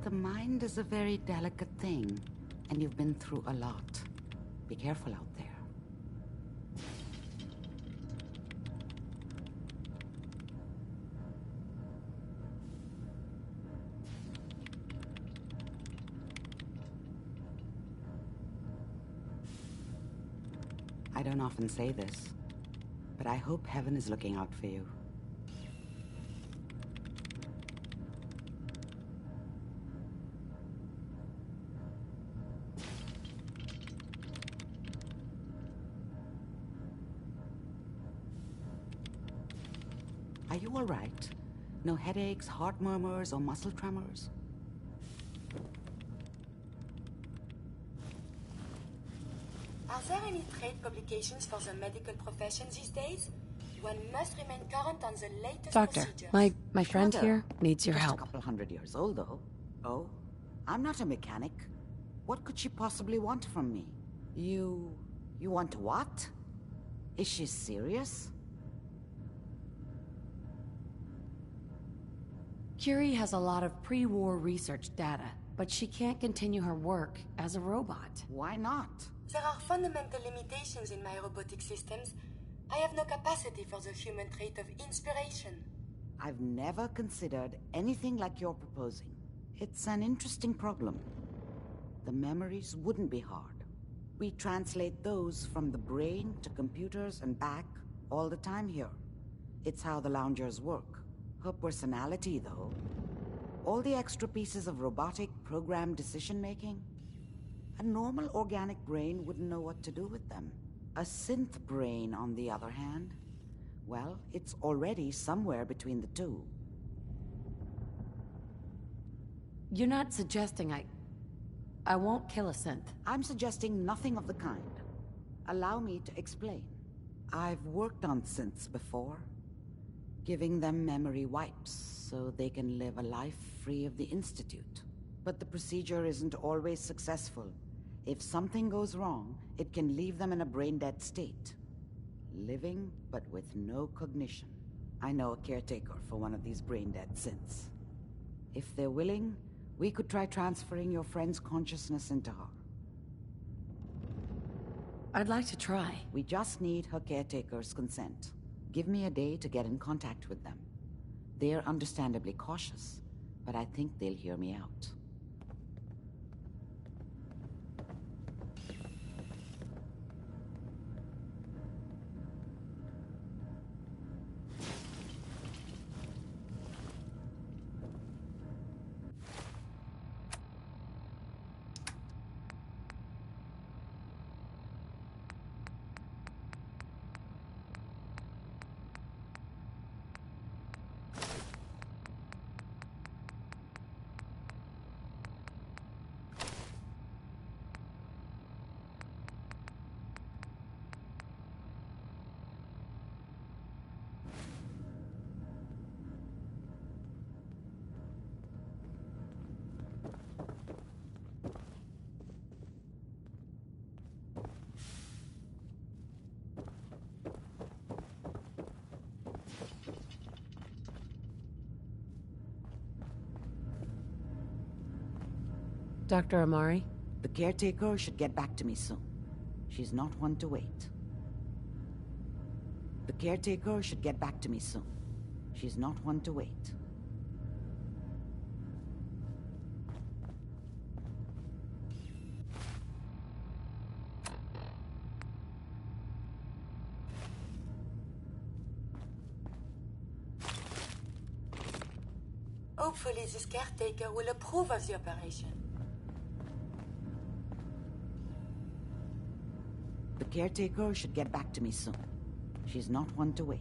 The mind is a very delicate thing, and you've been through a lot. Be careful out there. I don't often say this, but I hope heaven is looking out for you. Are you all right? No headaches, heart murmurs, or muscle tremors? Are there any trade publications for the medical profession these days? One must remain current on the latest Doctor, procedures. my friend here needs your Just help. a couple 100 years old, though. Oh? I'm not a mechanic. What could she possibly want from me? You want what? Is she serious? Curie has a lot of pre-war research data, but she can't continue her work as a robot. Why not? There are fundamental limitations in my robotic systems. I have no capacity for the human trait of inspiration. I've never considered anything like you're proposing. It's an interesting problem. The memories wouldn't be hard. We translate those from the brain to computers and back all the time here. It's how the loungers work. Her personality, though. All the extra pieces of robotic programmed decision-making. A normal organic brain wouldn't know what to do with them. A synth brain, on the other hand, well, it's already somewhere between the two. You're not suggesting I won't kill a synth. I'm suggesting nothing of the kind. Allow me to explain. I've worked on synths before, giving them memory wipes so they can live a life free of the Institute. But the procedure isn't always successful. If something goes wrong, it can leave them in a brain-dead state. Living, but with no cognition. I know a caretaker for one of these brain-dead synths. If they're willing, we could try transferring your friend's consciousness into her. I'd like to try. We just need her caretaker's consent. Give me a day to get in contact with them. They're understandably cautious, but I think they'll hear me out. Dr. Amari? The caretaker should get back to me soon. She's not one to wait. The caretaker should get back to me soon. She's not one to wait. Hopefully this caretaker will approve of the operation. The caretaker should get back to me soon. She's not one to wait.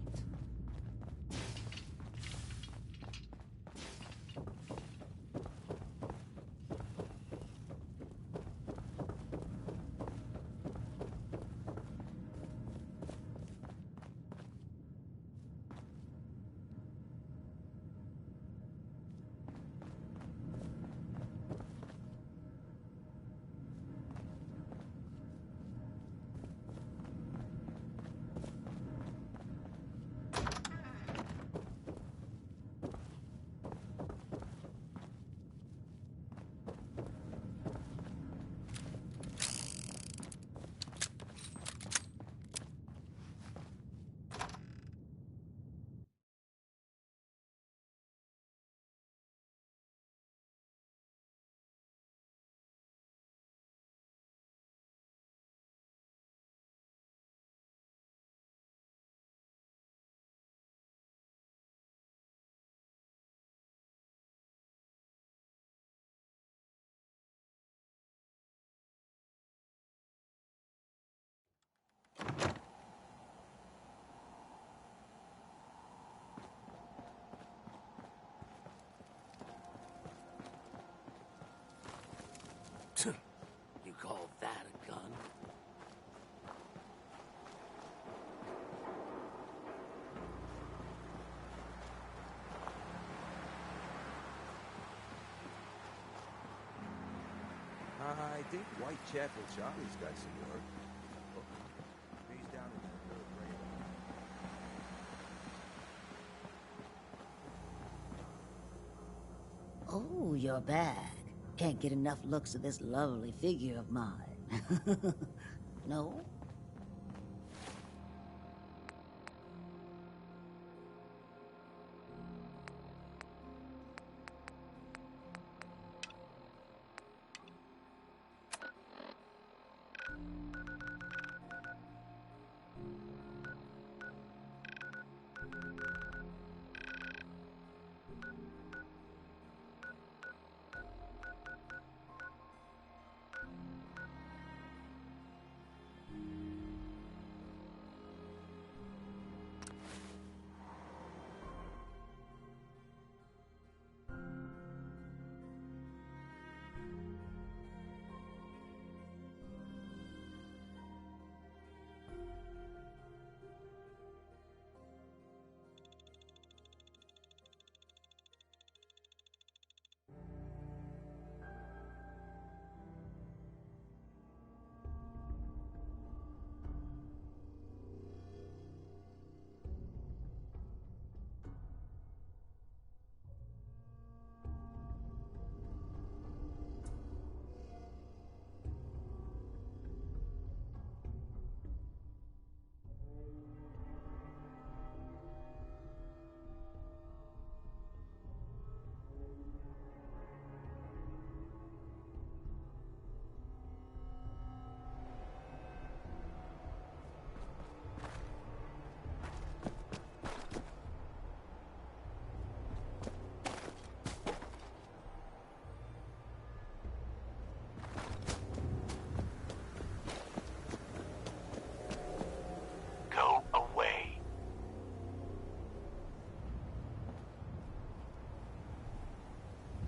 I think Whitechapel Charlie's got some work. Oh, he's down in the third grade. Oh, you're back. Can't get enough looks of this lovely figure of mine. No?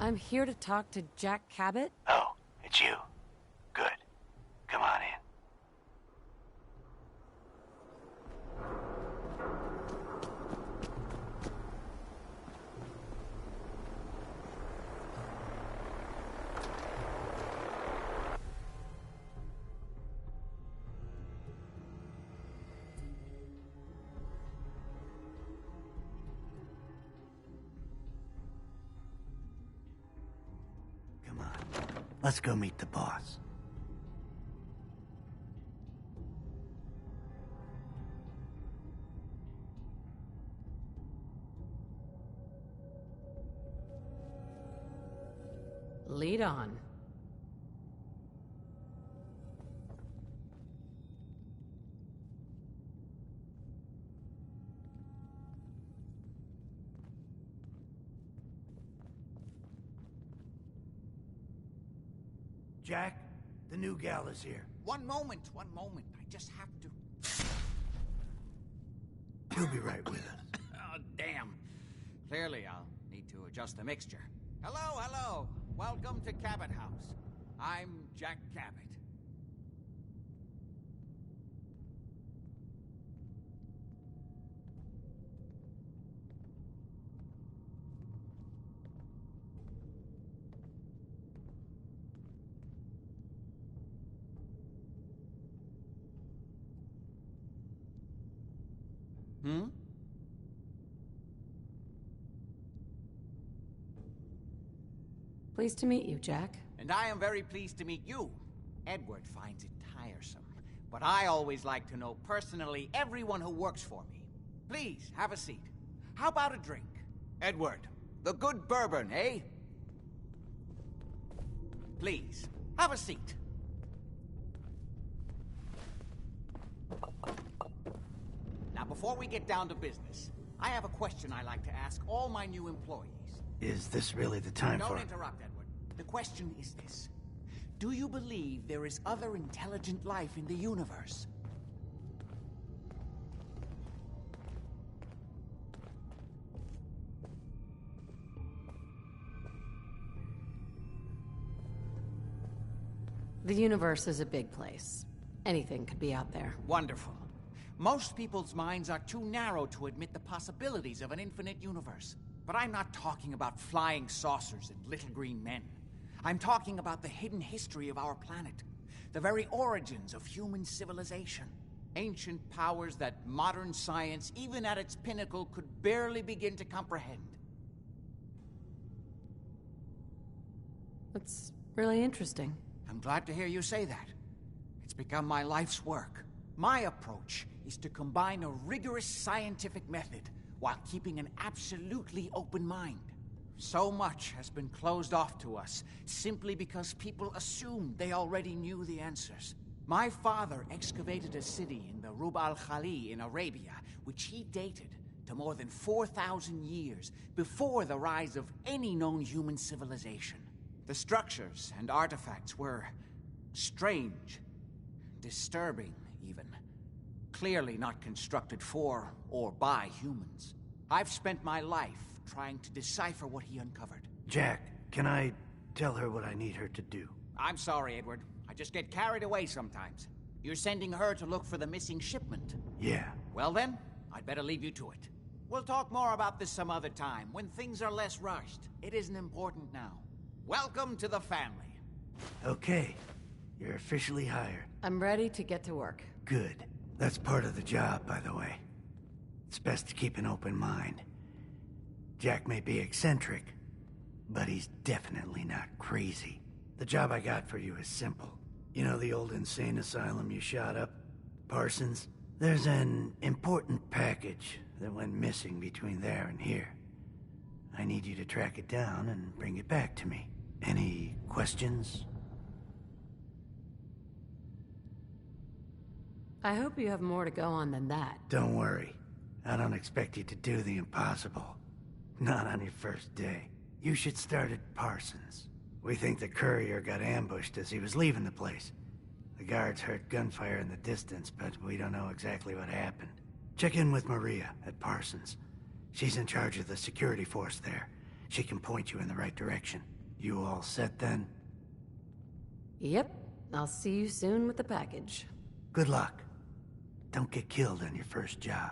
I'm here to talk to Jack Cabot. Oh, it's you. Good. Come on in. Let's go meet the boss. Lead on. Jack, the new gal is here. One moment. I just have to... She'll be right with us. Oh, damn. Clearly, I'll need to adjust the mixture. Hello. Welcome to Cabot House. I'm Jack Cabot. Pleased to meet you, Jack. And I am very pleased to meet you. Edward finds it tiresome, but I always like to know personally everyone who works for me. Please, have a seat. How about a drink? Edward, the good bourbon, eh? Please, have a seat. Now, before we get down to business, I have a question I like to ask all my new employees. Is this really the time for... Don't interrupt, Edward. The question is this. Do you believe there is other intelligent life in the universe? The universe is a big place. Anything could be out there. Wonderful. Most people's minds are too narrow to admit the possibilities of an infinite universe. But I'm not talking about flying saucers and little green men. I'm talking about the hidden history of our planet. The very origins of human civilization. Ancient powers that modern science, even at its pinnacle, could barely begin to comprehend. That's really interesting. I'm glad to hear you say that. It's become my life's work. My approach is to combine a rigorous scientific method while keeping an absolutely open mind. So much has been closed off to us simply because people assumed they already knew the answers. My father excavated a city in the Rub al-Khali in Arabia, which he dated to more than 4,000 years before the rise of any known human civilization. The structures and artifacts were strange, disturbing even. Clearly not constructed for or by humans. I've spent my life trying to decipher what he uncovered. Jack, can I tell her what I need her to do? I'm sorry, Edward. I just get carried away sometimes. You're sending her to look for the missing shipment? Yeah. Well then, I'd better leave you to it. We'll talk more about this some other time, when things are less rushed. It isn't important now. Welcome to the family. Okay. You're officially hired. I'm ready to get to work. Good. That's part of the job, by the way. It's best to keep an open mind. Jack may be eccentric, but he's definitely not crazy. The job I got for you is simple. You know the old insane asylum you shot up? Parsons? There's an important package that went missing between there and here. I need you to track it down and bring it back to me. Any questions? I hope you have more to go on than that. Don't worry. I don't expect you to do the impossible. Not on your first day. You should start at Parsons. We think the courier got ambushed as he was leaving the place. The guards heard gunfire in the distance, but we don't know exactly what happened. Check in with Maria at Parsons. She's in charge of the security force there. She can point you in the right direction. You all set then? Yep. I'll see you soon with the package. Good luck. Don't get killed on your first job.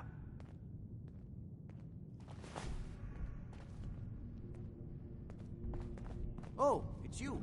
Oh, it's you.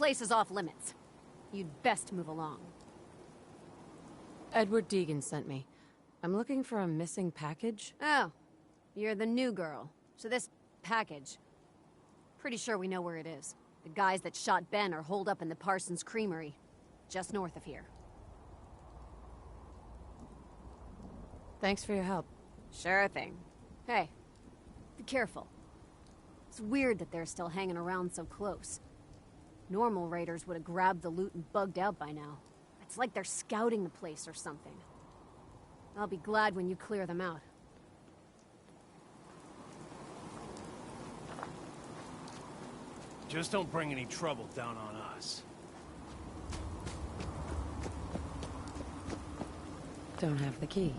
place is off limits. You'd best move along. Edward Deegan sent me. I'm looking for a missing package. Oh, you're the new girl. So this package... Pretty sure we know where it is. The guys that shot Ben are holed up in the Parsons Creamery, just north of here. Thanks for your help. Sure thing. Hey, be careful. It's weird that they're still hanging around so close. Normal raiders would have grabbed the loot and bugged out by now. It's like they're scouting the place or something. I'll be glad when you clear them out. Just don't bring any trouble down on us. Don't have the key.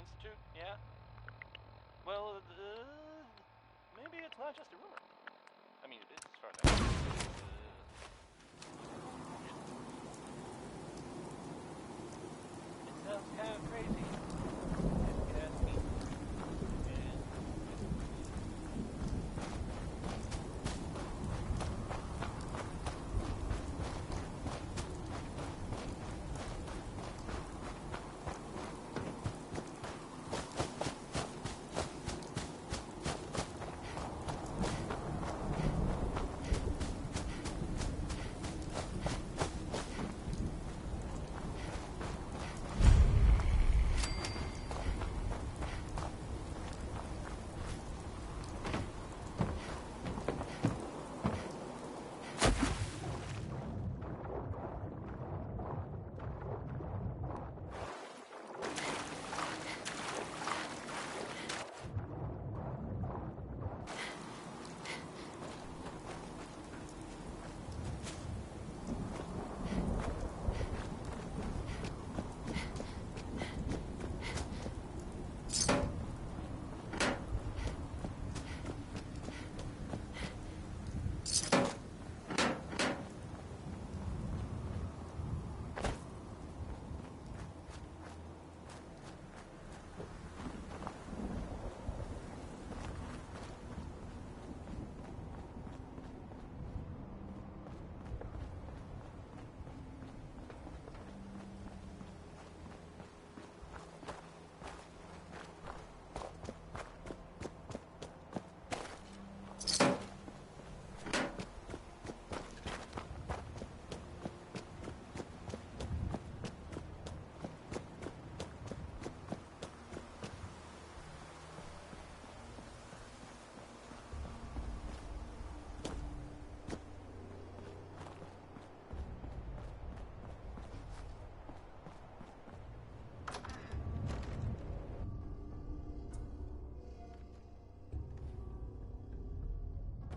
Institute, yeah? Well, maybe it's not just a rumor. I mean, it is, as far as I know. It sounds kind of crazy. If you ask me.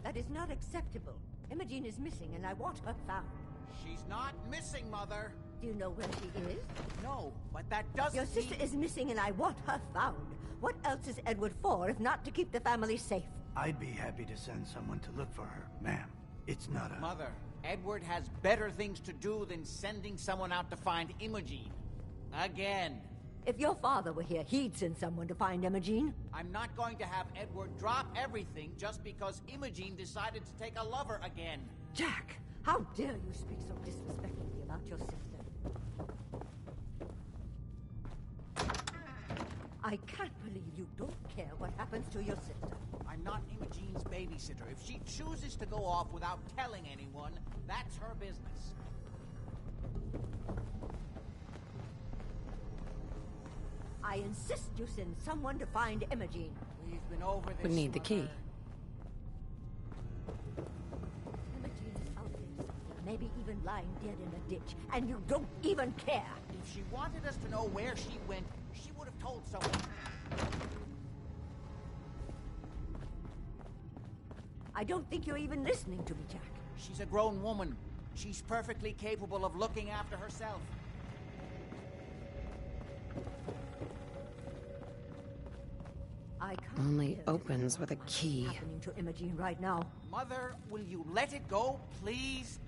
That is not acceptable. Imogene is missing, and I want her found. She's not missing, Mother. Do you know where she is? No, but that doesn't Your sister is missing, and I want her found. What else is Edward for, if not to keep the family safe? I'd be happy to send someone to look for her, ma'am. It's not a... Mother, Edward has better things to do than sending someone out to find Imogene. Again. If your father were here, he'd send someone to find Imogene. I'm not going to have Edward drop everything just because Imogene decided to take a lover again. Jack, how dare you speak so disrespectfully about your sister? I can't believe you don't care what happens to your sister. I'm not Imogene's babysitter. If she chooses to go off without telling anyone, that's her business. I insist you send someone to find Imogene. We've been over this. We need the key. Imogene is out there somewhere, maybe even lying dead in a ditch, and you don't even care. If she wanted us to know where she went, she would have told someone. I don't think you're even listening to me, Jack. She's a grown woman. She's perfectly capable of looking after herself. I can't Only bear to opens think with a what key. might be happening to Imogene right now. Mother, will you let it go, please?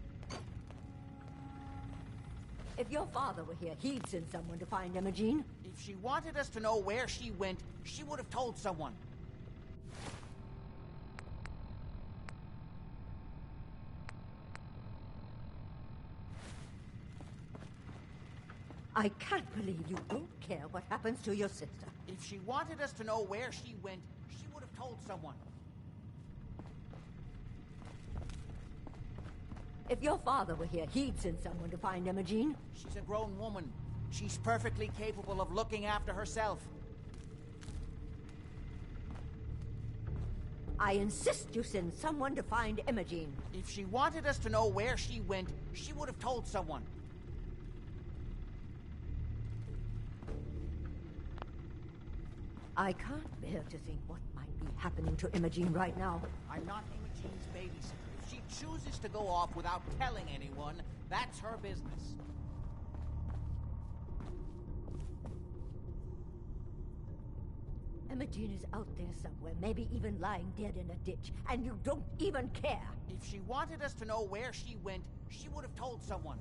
If your father were here, he'd send someone to find Imogene. If she wanted us to know where she went, she would have told someone. I can't believe you don't care what happens to your sister. If she wanted us to know where she went, she would have told someone. If your father were here, he'd send someone to find Imogene. She's a grown woman. She's perfectly capable of looking after herself. I insist you send someone to find Imogene. If she wanted us to know where she went, she would have told someone. I can't bear to think what might be happening to Imogene right now. I'm not Imogene's babysitter. If she chooses to go off without telling anyone, that's her business. Imogene is out there somewhere, maybe even lying dead in a ditch, and you don't even care. If she wanted us to know where she went, she would have told someone.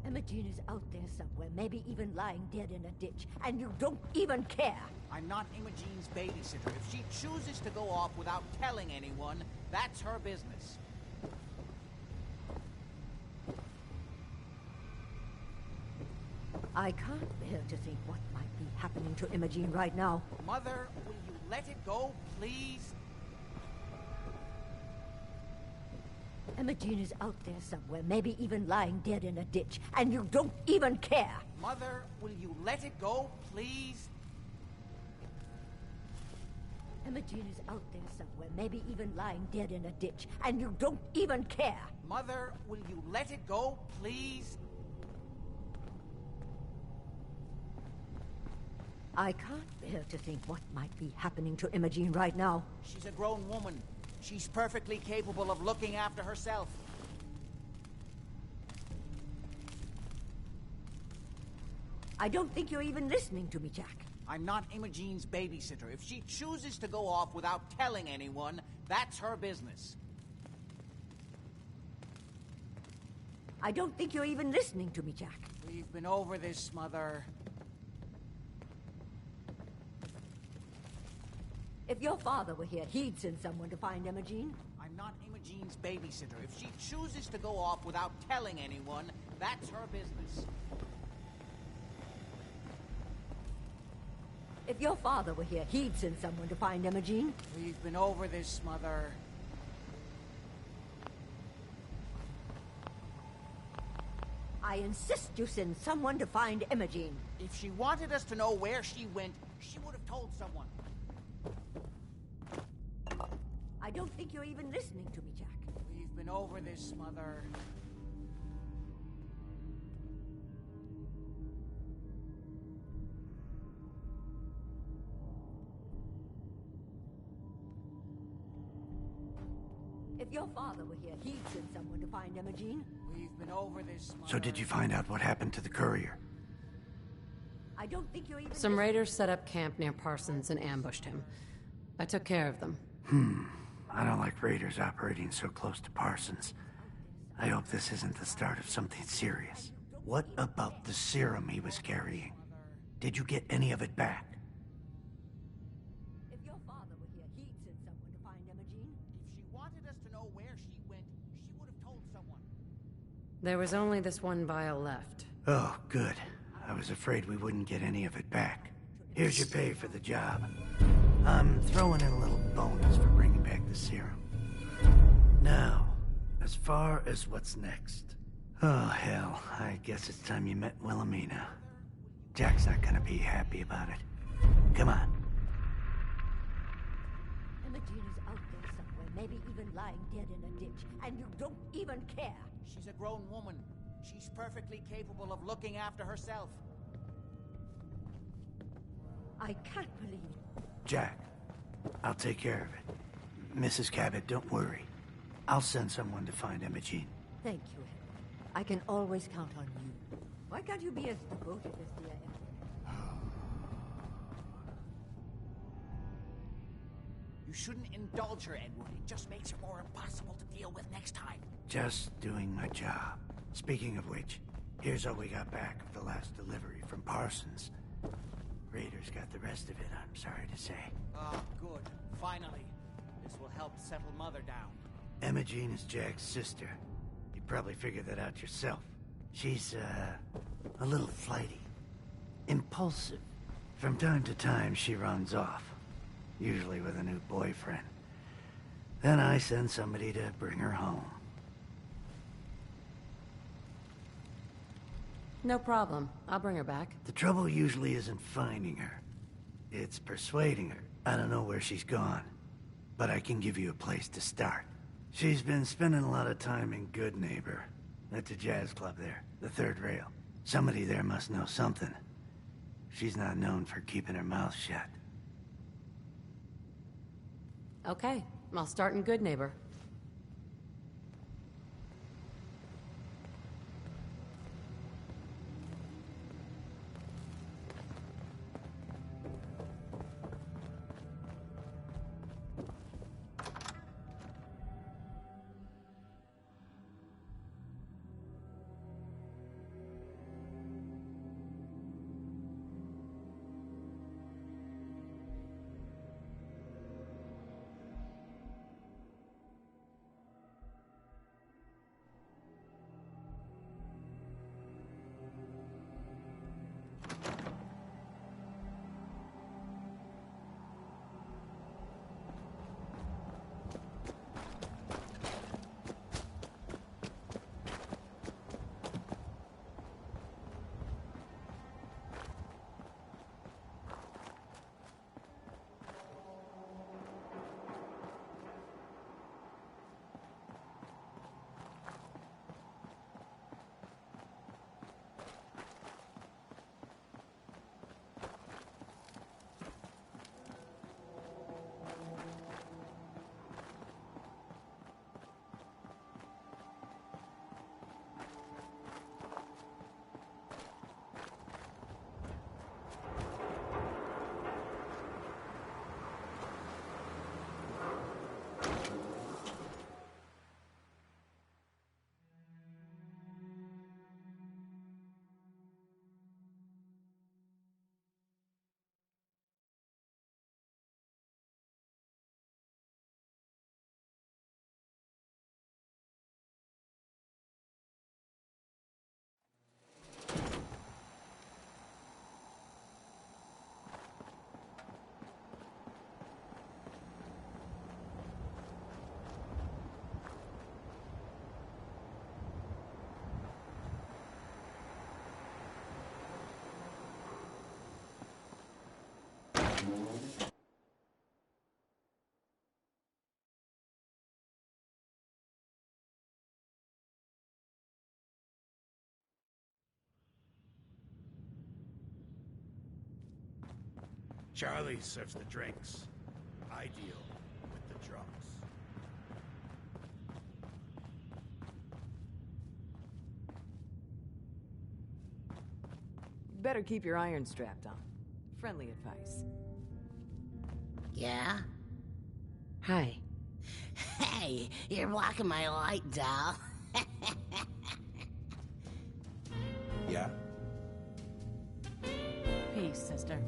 Imogene is out there somewhere, maybe even lying dead in a ditch, and you don't even care. I'm not Imogene's babysitter. If she chooses to go off without telling anyone, that's her business. I can't bear to think what might be happening to Imogene right now. Mother, will you let it go, please? Imogene is out there somewhere, maybe even lying dead in a ditch, and you don't even care. Mother, will you let it go, please? Imogene is out there somewhere, maybe even lying dead in a ditch, and you don't even care. Mother, will you let it go, please? I can't bear to think what might be happening to Imogene right now. She's a grown woman. She's perfectly capable of looking after herself. I don't think you're even listening to me, Jack. I'm not Imogene's babysitter. If she chooses to go off without telling anyone, that's her business. I don't think you're even listening to me, Jack. We've been over this, Mother. If your father were here, he'd send someone to find Imogene. I'm not Imogene's babysitter. If she chooses to go off without telling anyone, that's her business. If your father were here, he'd send someone to find Imogene. We've been over this, Mother. I insist you send someone to find Imogene. If she wanted us to know where she went, she would have told someone. I don't think you're even listening to me, Jack. We've been over this, Mother. If your father were here, he'd send someone to find Imogene. We've been over this, Mother. So did you find out what happened to the courier? I don't think you're even... Some raiders set up camp near Parsons and ambushed him. I took care of them. I don't like raiders operating so close to Parsons. I hope this isn't the start of something serious. What about the serum he was carrying? Did you get any of it back? If your father were here, he'd send someone to find Imogene. If she wanted us to know where she went, she would have told someone. There was only this one vial left. Oh, good. I was afraid we wouldn't get any of it back. Here's your pay for the job. I'm throwing in a little bonus for bringing back the serum. Now, as far as what's next. Oh, hell. I guess it's time you met Wilhelmina. Jack's not gonna be happy about it. Come on. Imogene is out there somewhere, maybe even lying dead in a ditch, and you don't even care. She's a grown woman. She's perfectly capable of looking after herself. I can't believe it. Jack, I'll take care of it. Mrs. Cabot, don't worry. I'll send someone to find Imogene. Thank you, Edward. I can always count on you. Why can't you be as devoted as dear Edward? You shouldn't indulge her, Edward. It just makes her more impossible to deal with next time. Just doing my job. Speaking of which, here's all we got back of the last delivery from Parsons. Raiders got the rest of it, I'm sorry to say. Oh, good. Finally. This will help settle Mother down. Imogene is Jack's sister. You probably figured that out yourself. She's, a little flighty. Impulsive. From time to time, she runs off. Usually with a new boyfriend. Then I send somebody to bring her home. No problem. I'll bring her back. The trouble usually isn't finding her. It's persuading her. I don't know where she's gone, but I can give you a place to start. She's been spending a lot of time in Good Neighbor. That's a jazz club there, the third rail. Somebody there must know something. She's not known for keeping her mouth shut. Okay, I'll start in Good Neighbor. Charlie serves the drinks. I deal with the drunks. Better keep your iron strapped on. Friendly advice. Yeah? Hi. Hey, you're blocking my light, doll. Yeah? Peace, sister.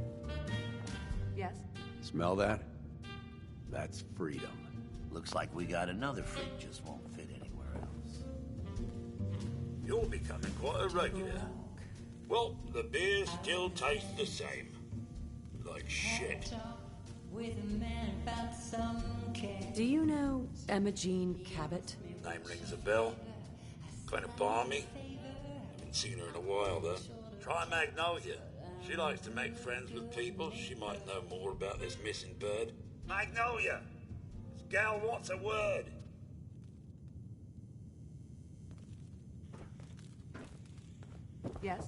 Yes? Smell that? That's freedom. Looks like we got another freak just won't fit anywhere else. You're becoming quite a regular. Well, the beer still tastes the same. Like shit. Do you know Emma Jean Cabot? Name rings a bell. Kind of balmy. Haven't seen her in a while, though. Try Magnolia. She likes to make friends with people. She might know more about this missing bird. Magnolia! This gal wants a word. Yes?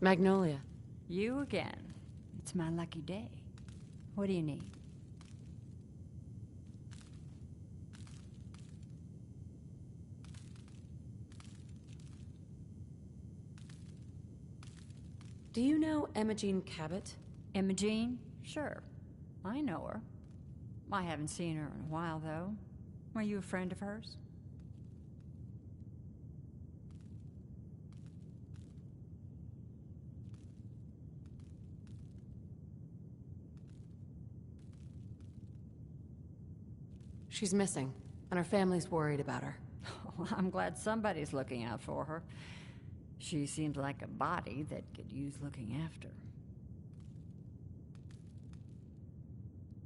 Magnolia. You again. It's my lucky day. What do you need? Do you know Emma Jean Cabot? Emma Jean? Sure. I know her. I haven't seen her in a while, though. Are you a friend of hers? She's missing, and her family's worried about her. Well, I'm glad somebody's looking out for her. She seems like a body that could use looking after.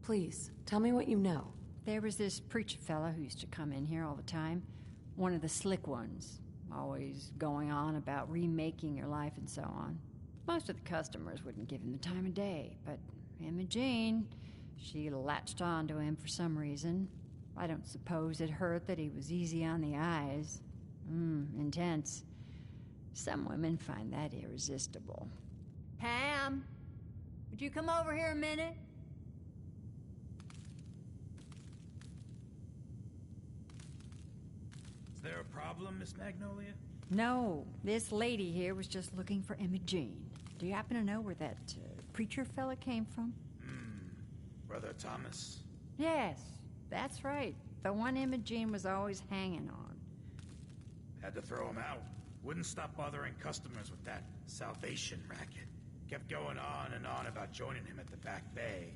Please, tell me what you know. There was this preacher fella who used to come in here all the time. One of the slick ones. Always going on about remaking your life and so on. Most of the customers wouldn't give him the time of day, but Emma Jean, she latched on to him for some reason. I don't suppose it hurt that he was easy on the eyes. Intense. Some women find that irresistible. Pam! Would you come over here a minute? Is there a problem, Miss Magnolia? No, this lady here was just looking for Emma Jean. Do you happen to know where that preacher fella came from? Brother Thomas. Yes, that's right. The one Emma Jean was always hanging on. Had to throw him out. Wouldn't stop bothering customers with that salvation racket. Kept going on and on about joining him at the back bay.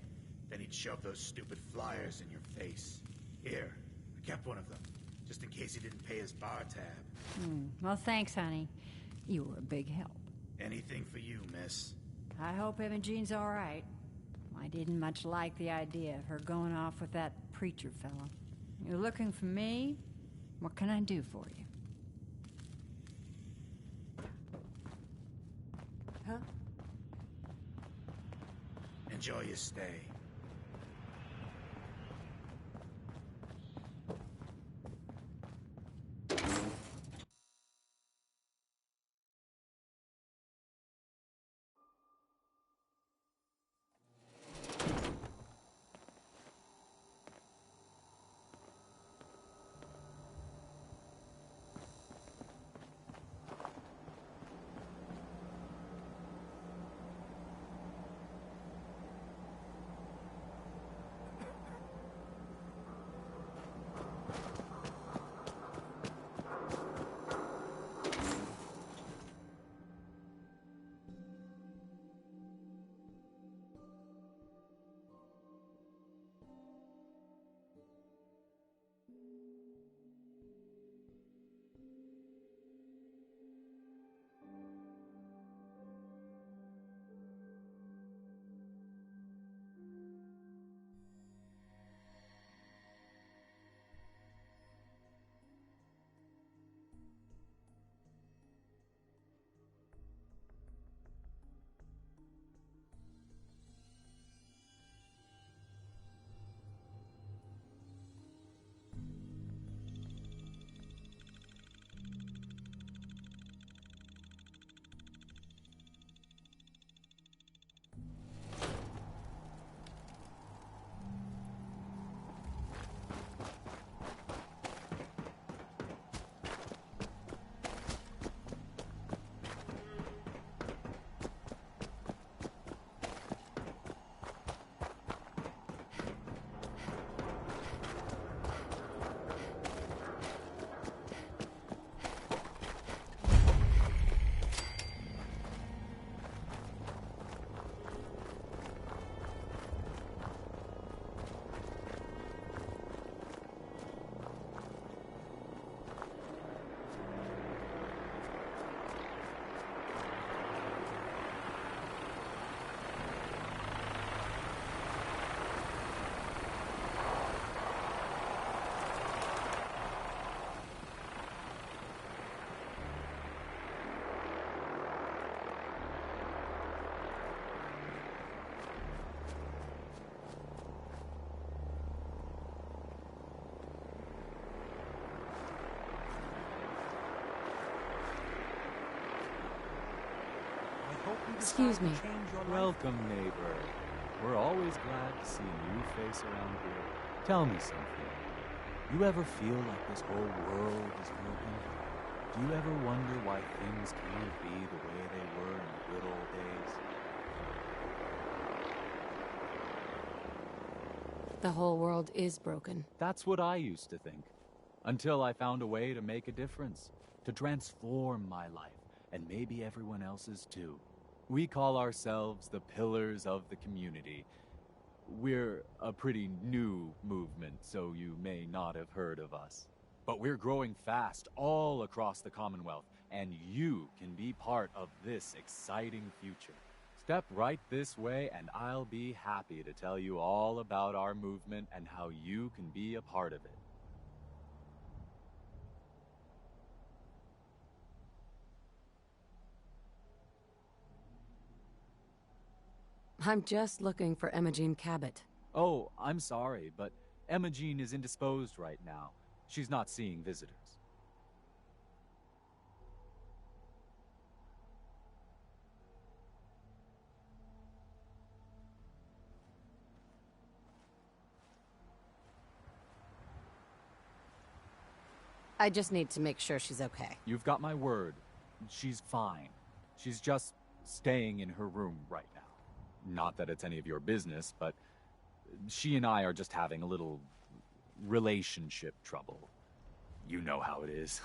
Then he'd shove those stupid flyers in your face. Here, I kept one of them, just in case he didn't pay his bar tab. Well, thanks, honey. You were a big help. Anything for you, miss. I hope Emma Jean's all right. I didn't much like the idea of her going off with that preacher fella. You're looking for me? What can I do for you? Huh? Enjoy your stay. Excuse me. Welcome, neighbor. We're always glad to see a new face around here. Tell me something. You ever feel like this whole world is broken? Do you ever wonder why things can't be the way they were in the good old days? The whole world is broken. That's what I used to think. Until I found a way to make a difference. To transform my life. And maybe everyone else's too. We call ourselves the Pillars of the Community. We're a pretty new movement, so you may not have heard of us. But we're growing fast all across the Commonwealth, and you can be part of this exciting future. Step right this way, and I'll be happy to tell you all about our movement and how you can be a part of it. I'm just looking for Emma Jean Cabot. Oh, I'm sorry, but Emma Jean is indisposed right now. She's not seeing visitors. I just need to make sure she's okay. You've got my word. She's fine. She's just staying in her room right now. Not that it's any of your business, but she and I are just having a little relationship trouble. You know how it is.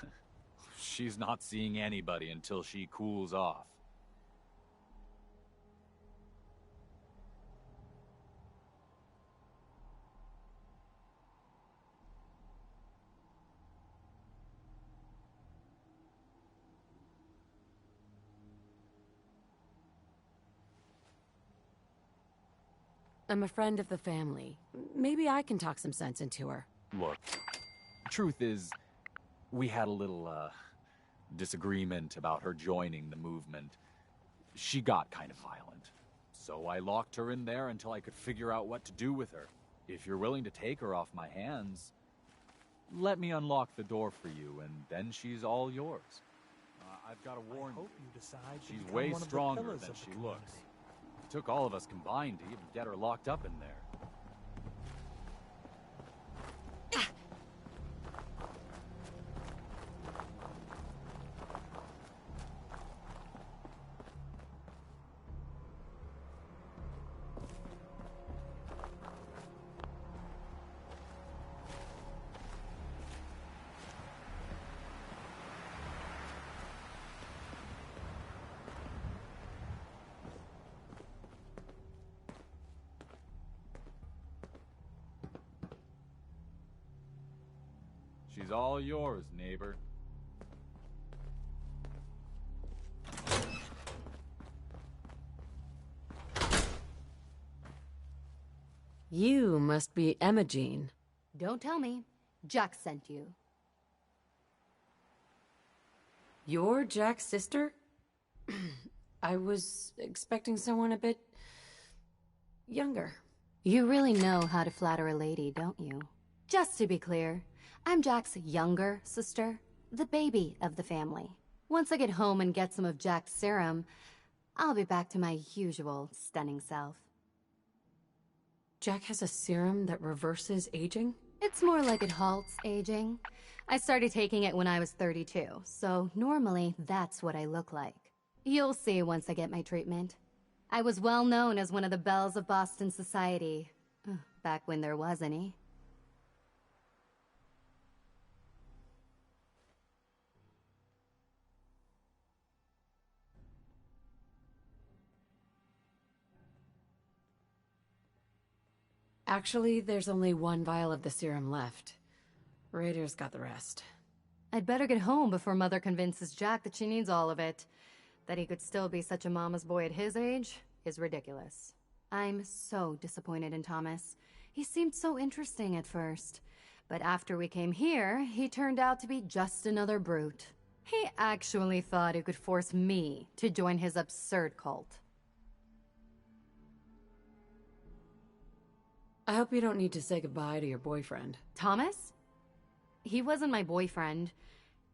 She's not seeing anybody until she cools off. I'm a friend of the family. Maybe I can talk some sense into her. Look, truth is, we had a little, disagreement about her joining the movement. She got kind of violent. So I locked her in there until I could figure out what to do with her. If you're willing to take her off my hands, let me unlock the door for you, and then she's all yours. I've got to warn you, she's way stronger than she looks. It took all of us combined to even get her locked up in there. She's all yours, neighbor. You must be Emma Jean. Don't tell me. Jack sent you. You're Jack's sister? I was expecting someone a bit younger. You really know how to flatter a lady, don't you? Just to be clear, I'm Jack's younger sister, the baby of the family. Once I get home and get some of Jack's serum, I'll be back to my usual stunning self. Jack has a serum that reverses aging? It's more like it halts aging. I started taking it when I was 32, so normally that's what I look like. You'll see once I get my treatment. I was well known as one of the belles of Boston society, back when there was any. Actually, there's only one vial of the serum left. Raiders got the rest. I'd better get home before Mother convinces Jack that she needs all of it. That he could still be such a mama's boy at his age is ridiculous. I'm so disappointed in Thomas. He seemed so interesting at first. But after we came here, he turned out to be just another brute. He actually thought he could force me to join his absurd cult. I hope you don't need to say goodbye to your boyfriend. Thomas? He wasn't my boyfriend.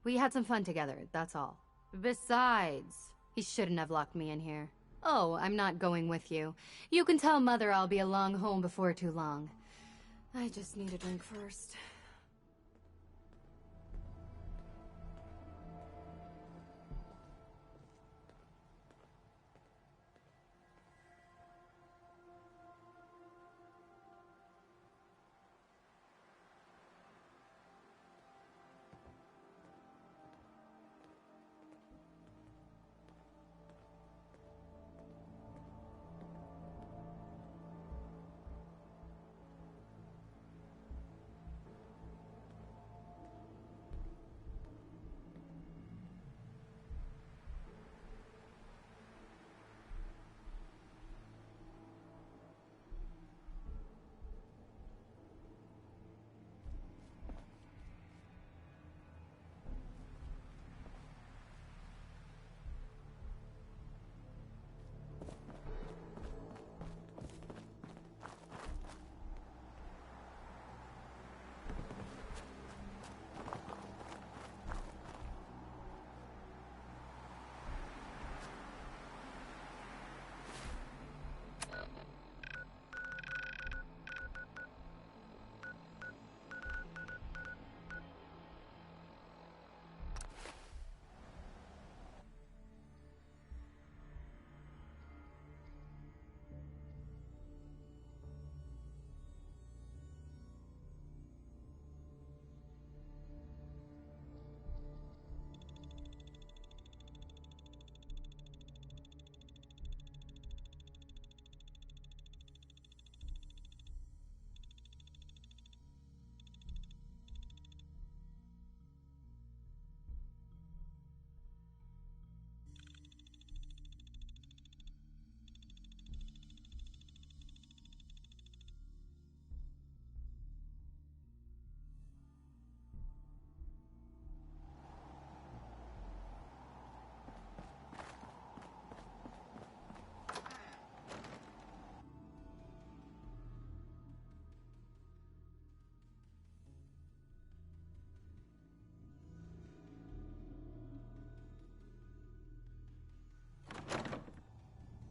We had some fun together, that's all. Besides, he shouldn't have locked me in here. Oh, I'm not going with you. You can tell Mother I'll be along home before too long. I just need a drink first.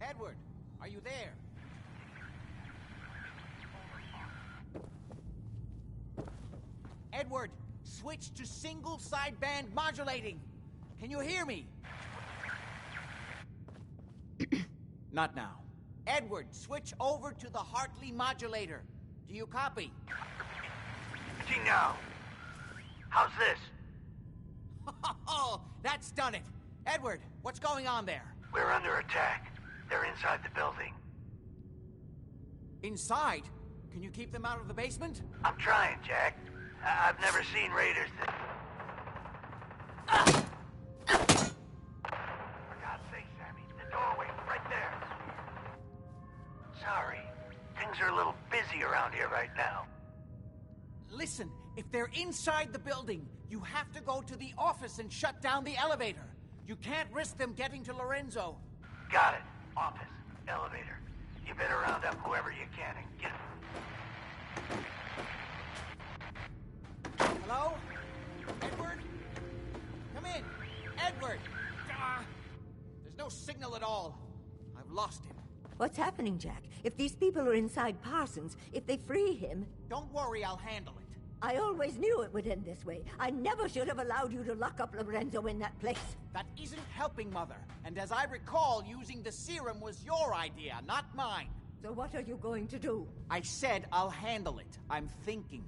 Edward, are you there? Edward, switch to single sideband modulating. Can you hear me? Not now. Edward, switch over to the Hartley modulator. Do you copy? Switching now. How's this? Oh, that's done it. Edward, what's going on there? We're under attack. They're inside the building. Inside? Can you keep them out of the basement? I'm trying, Jack. I've never seen raiders that... For God's sake, Sammy, the doorway, right there. Sorry. Things are a little busy around here right now. Listen, if they're inside the building, you have to go to the office and shut down the elevator. You can't risk them getting to Lorenzo. Got it. Office. Elevator. You better round up whoever you can and get them. Hello? Edward? Come in. Edward! There's no signal at all. I've lost him. What's happening, Jack? If these people are inside Parsons, if they free him... Don't worry, I'll handle it. I always knew it would end this way. I never should have allowed you to lock up Lorenzo in that place. That isn't helping, Mother. And as I recall, using the serum was your idea, not mine. So what are you going to do? I said I'll handle it. I'm thinking.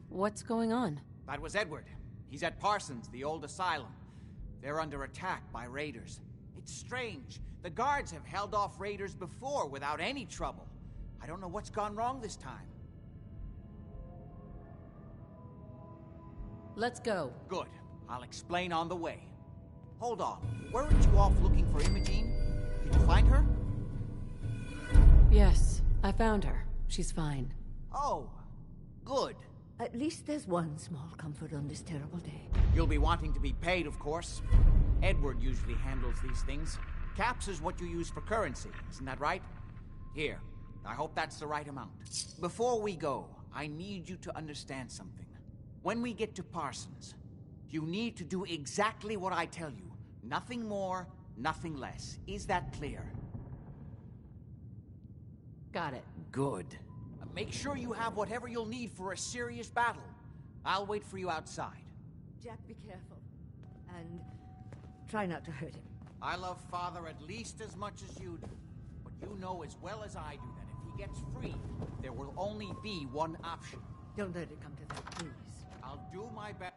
What's going on? That was Edward. He's at Parsons, the old asylum. They're under attack by raiders. It's strange. The guards have held off raiders before without any trouble. I don't know what's gone wrong this time. Let's go. Good. I'll explain on the way. Hold on. Weren't you off looking for Imogene? Did you find her? Yes, I found her. She's fine. Oh, good. At least there's one small comfort on this terrible day. You'll be wanting to be paid, of course. Edward usually handles these things. Caps is what you use for currency, isn't that right? Here, I hope that's the right amount. Before we go, I need you to understand something. When we get to Parsons, you need to do exactly what I tell you. Nothing more, nothing less. Is that clear? Got it. Good. Make sure you have whatever you'll need for a serious battle. I'll wait for you outside. Jack, be careful. And try not to hurt him. I love Father at least as much as you do. But you know as well as I do that if he gets free, there will only be one option. Don't let it come to that, please. I'll do my best.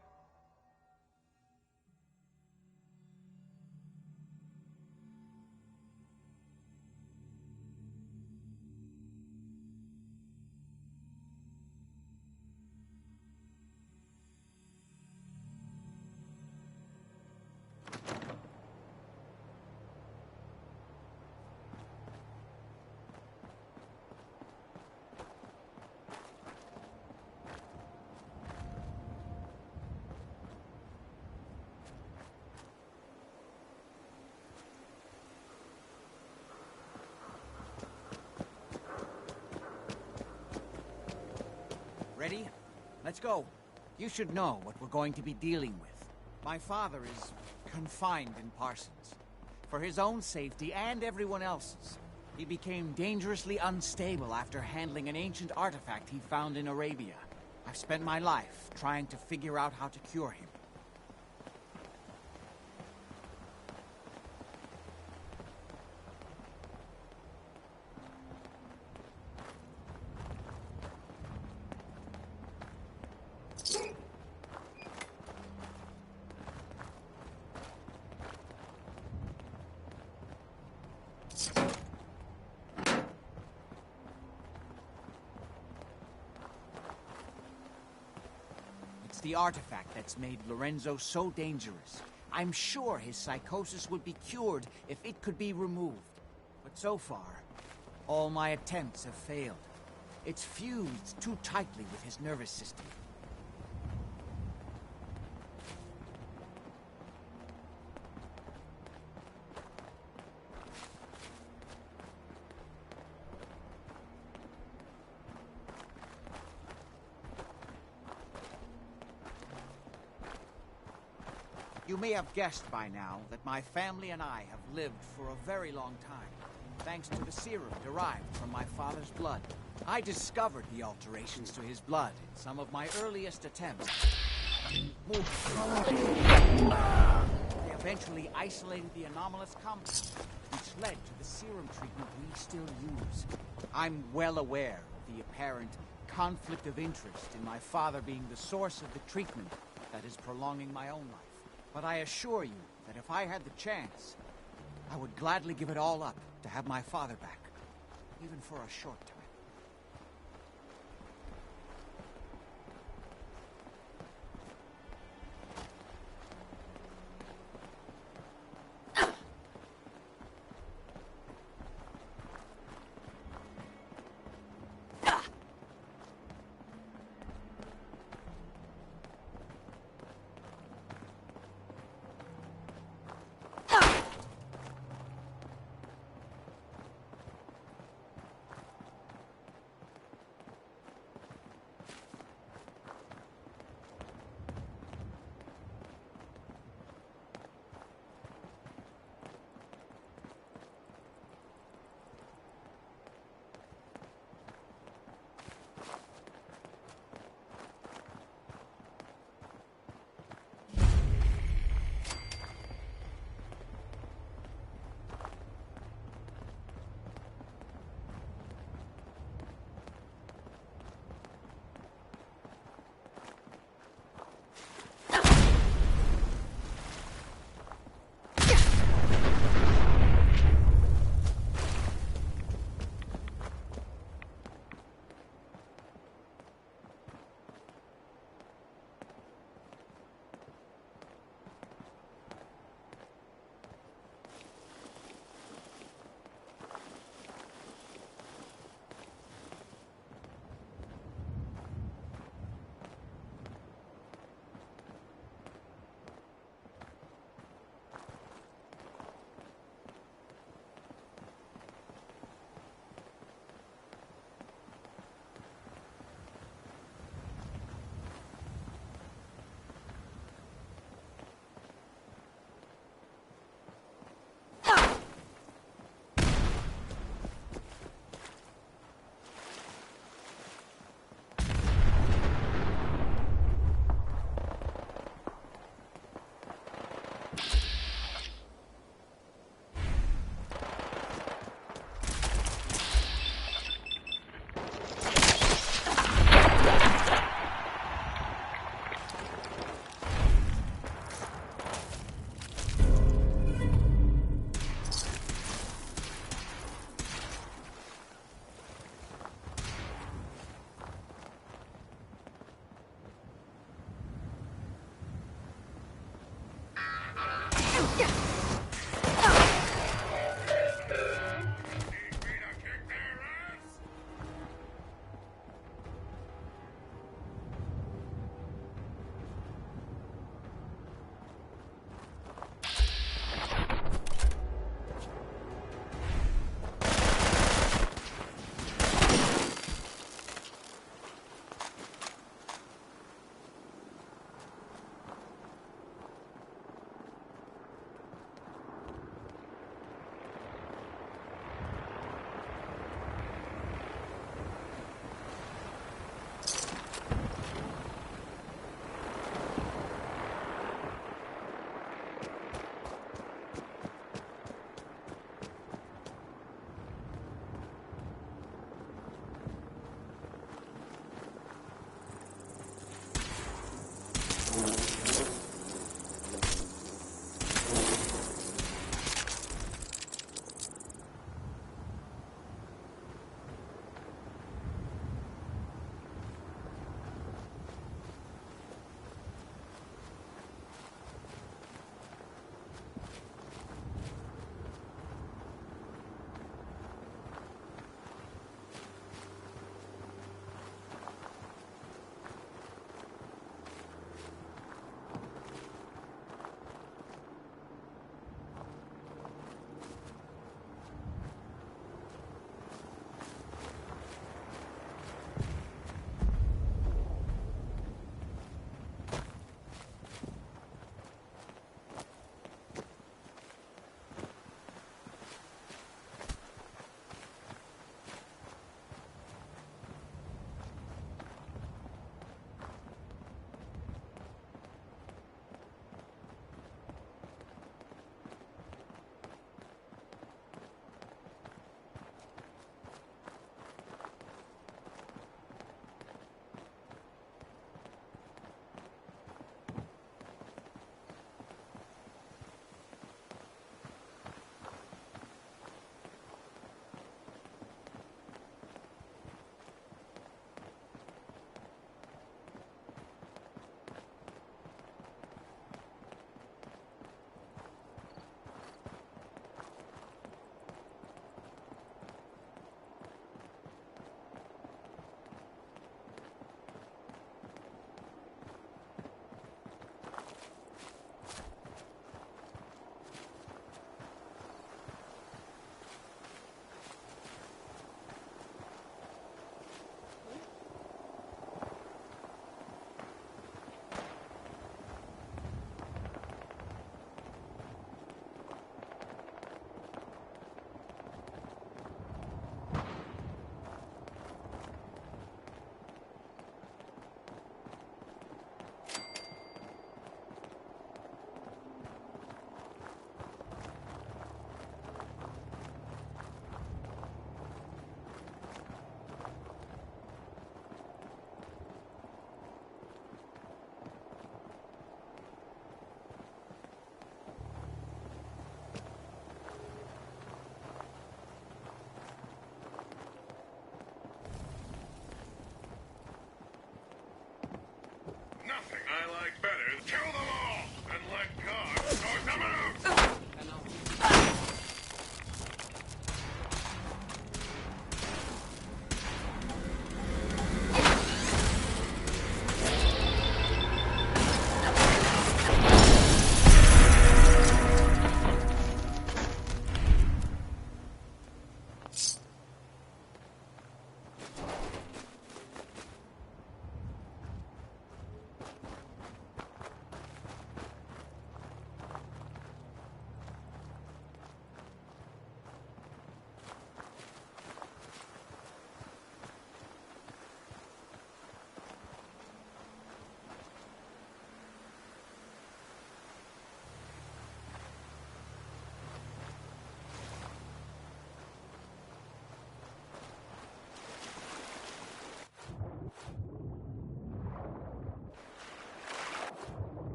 Ready? Let's go. You should know what we're going to be dealing with. My father is confined in Parsons. For his own safety and everyone else's. He became dangerously unstable after handling an ancient artifact he found in Arabia. I've spent my life trying to figure out how to cure him. The artifact that's made Lorenzo so dangerous. I'm sure his psychosis would be cured if it could be removed. But so far, all my attempts have failed. It's fused too tightly with his nervous system. You may have guessed by now that my family and I have lived for a very long time, thanks to the serum derived from my father's blood. I discovered the alterations to his blood in some of my earliest attempts. They eventually isolated the anomalous compound, which led to the serum treatment we still use. I'm well aware of the apparent conflict of interest in my father being the source of the treatment that is prolonging my own life. But I assure you that if I had the chance, I would gladly give it all up to have my father back, even for a short time.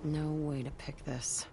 No way to pick this.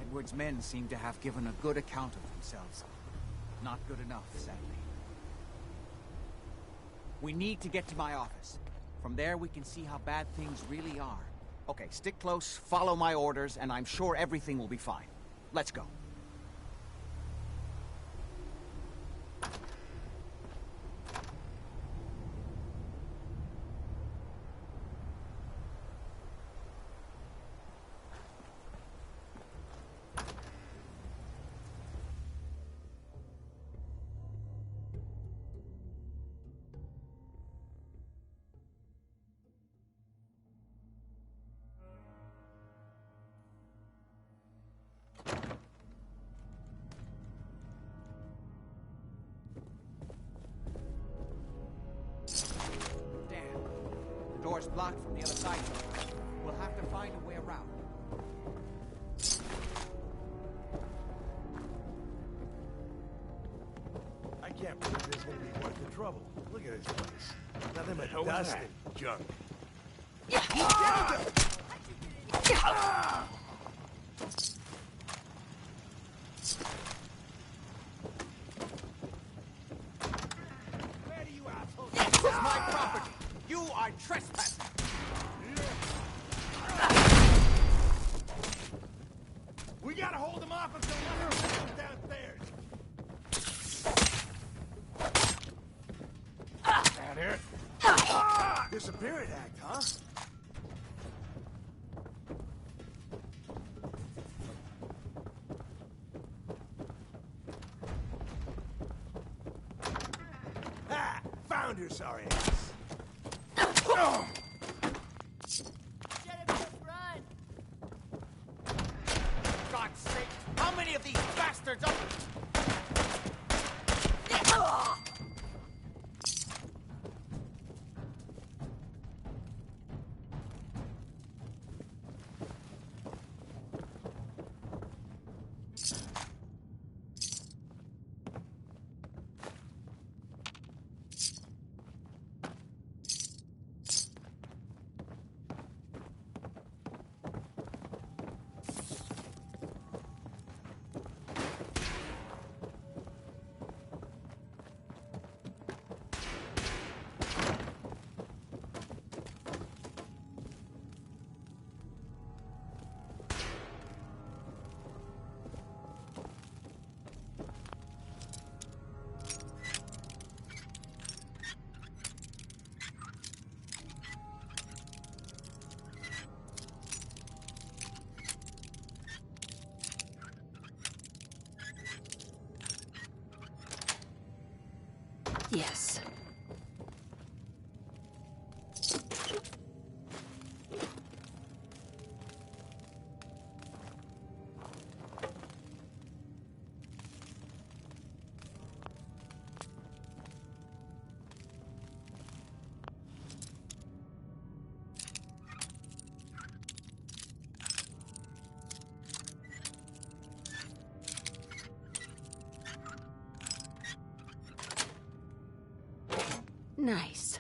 Edward's men seem to have given a good account of themselves. Not good enough, sadly. We need to get to my office. From there, we can see how bad things really are. Okay, stick close, follow my orders, and I'm sure everything will be fine. Let's go. Door's blocked from the other side. We'll have to find a way around. I can't believe this is gonna be worth the trouble. Look at this place. Nothing but What was dust that? and junk. Where do you assholes? This is my property. You are trespassing. We gotta hold them off until one of them comes downstairs. Down here. Disappearance act, huh? Ah, found your sorry ass. Oh. God's sake, how many of these bastards are... Yes. Nice.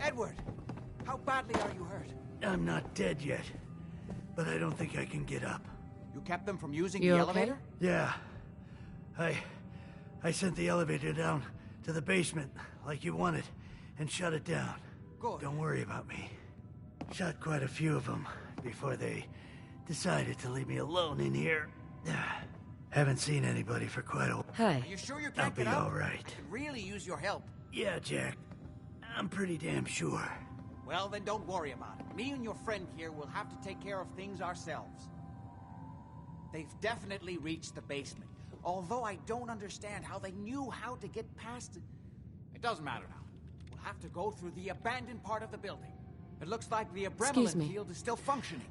Edward, how badly are you hurt? I'm not dead yet, but I don't think I can get up. You kept them from using You the okay? elevator? Yeah. I sent the elevator down to the basement like you wanted and shut it down. Good. Don't worry about me. Shot quite a few of them before they decided to leave me alone in here. Haven't seen anybody for quite a while. Hey. Are you sure you I'll can't be get up? all right. I could really use your help. Yeah, Jack. I'm pretty damn sure. Well, then don't worry about it. Me and your friend here will have to take care of things ourselves. They've definitely reached the basement. Although I don't understand how they knew how to get past it. It doesn't matter now. We'll have to go through the abandoned part of the building. It looks like the Excuse me. Abremlin field is still functioning.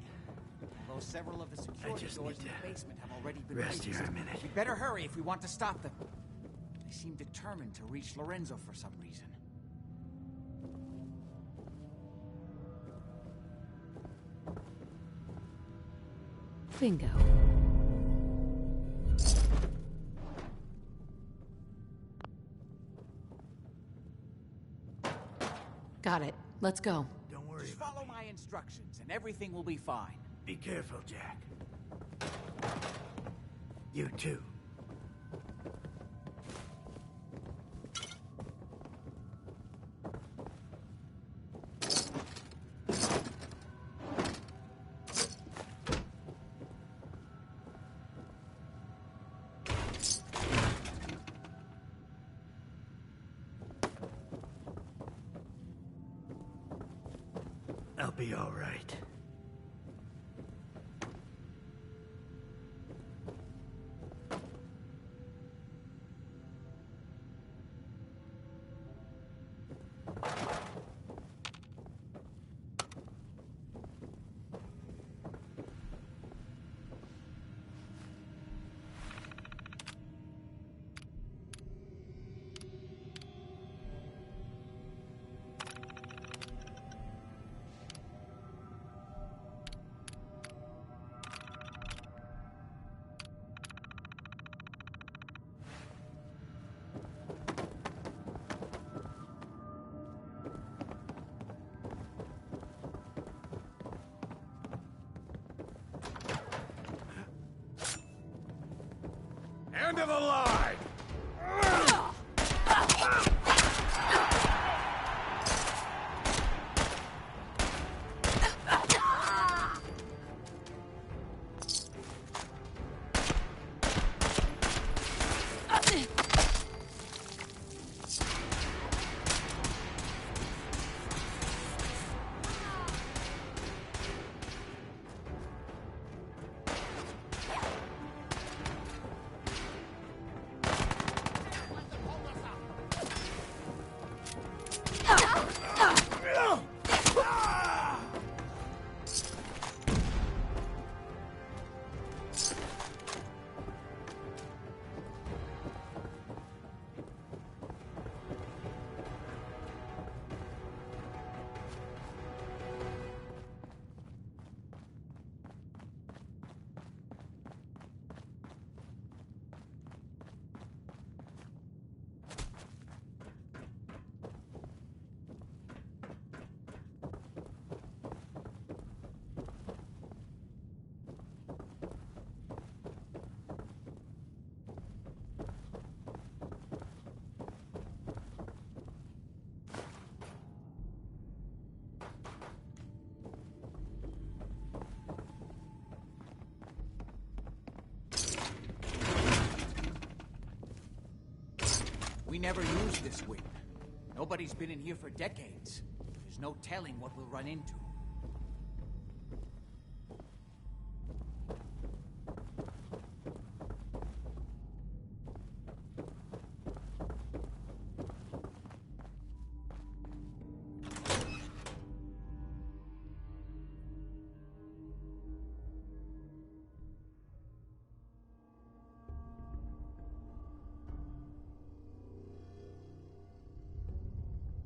Although several of the security just doors need in the to basement have already been rest raised. here a minute. We better hurry if we want to stop them. They seem determined to reach Lorenzo for some reason. Bingo. Got it. Let's go. Don't worry Just about follow my instructions and everything will be fine. Be careful, Jack. You too. I'll be all right. End of the line! We never used this wing. Nobody's been in here for decades. There's no telling what we'll run into.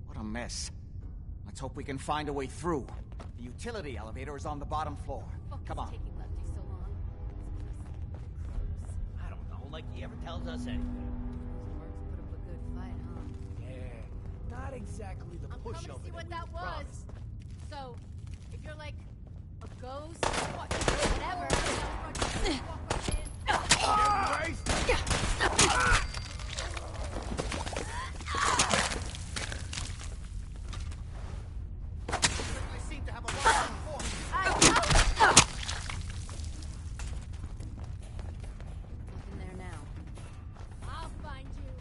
What a mess. Let's hope we can find a way through. The utility elevator is on the bottom floor. Come on. I don't know, like he ever tells us anything. Put up a good fight, huh? Yeah, not exactly the I'm pushover coming to see what that we was. promised. So, if you're like a ghost, whatever, walk right in. Nothing there now. I'll find you.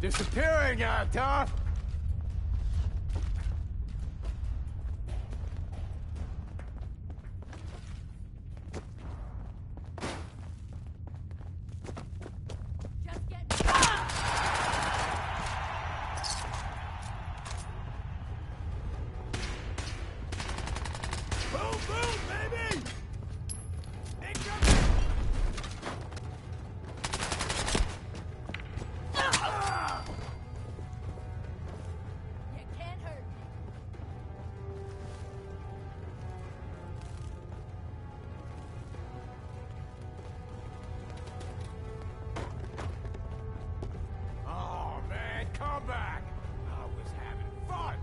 Disappearing act, huh? Boom, boom, baby! Incoming! You can't hurt me. Oh, man, come back! I was having fun!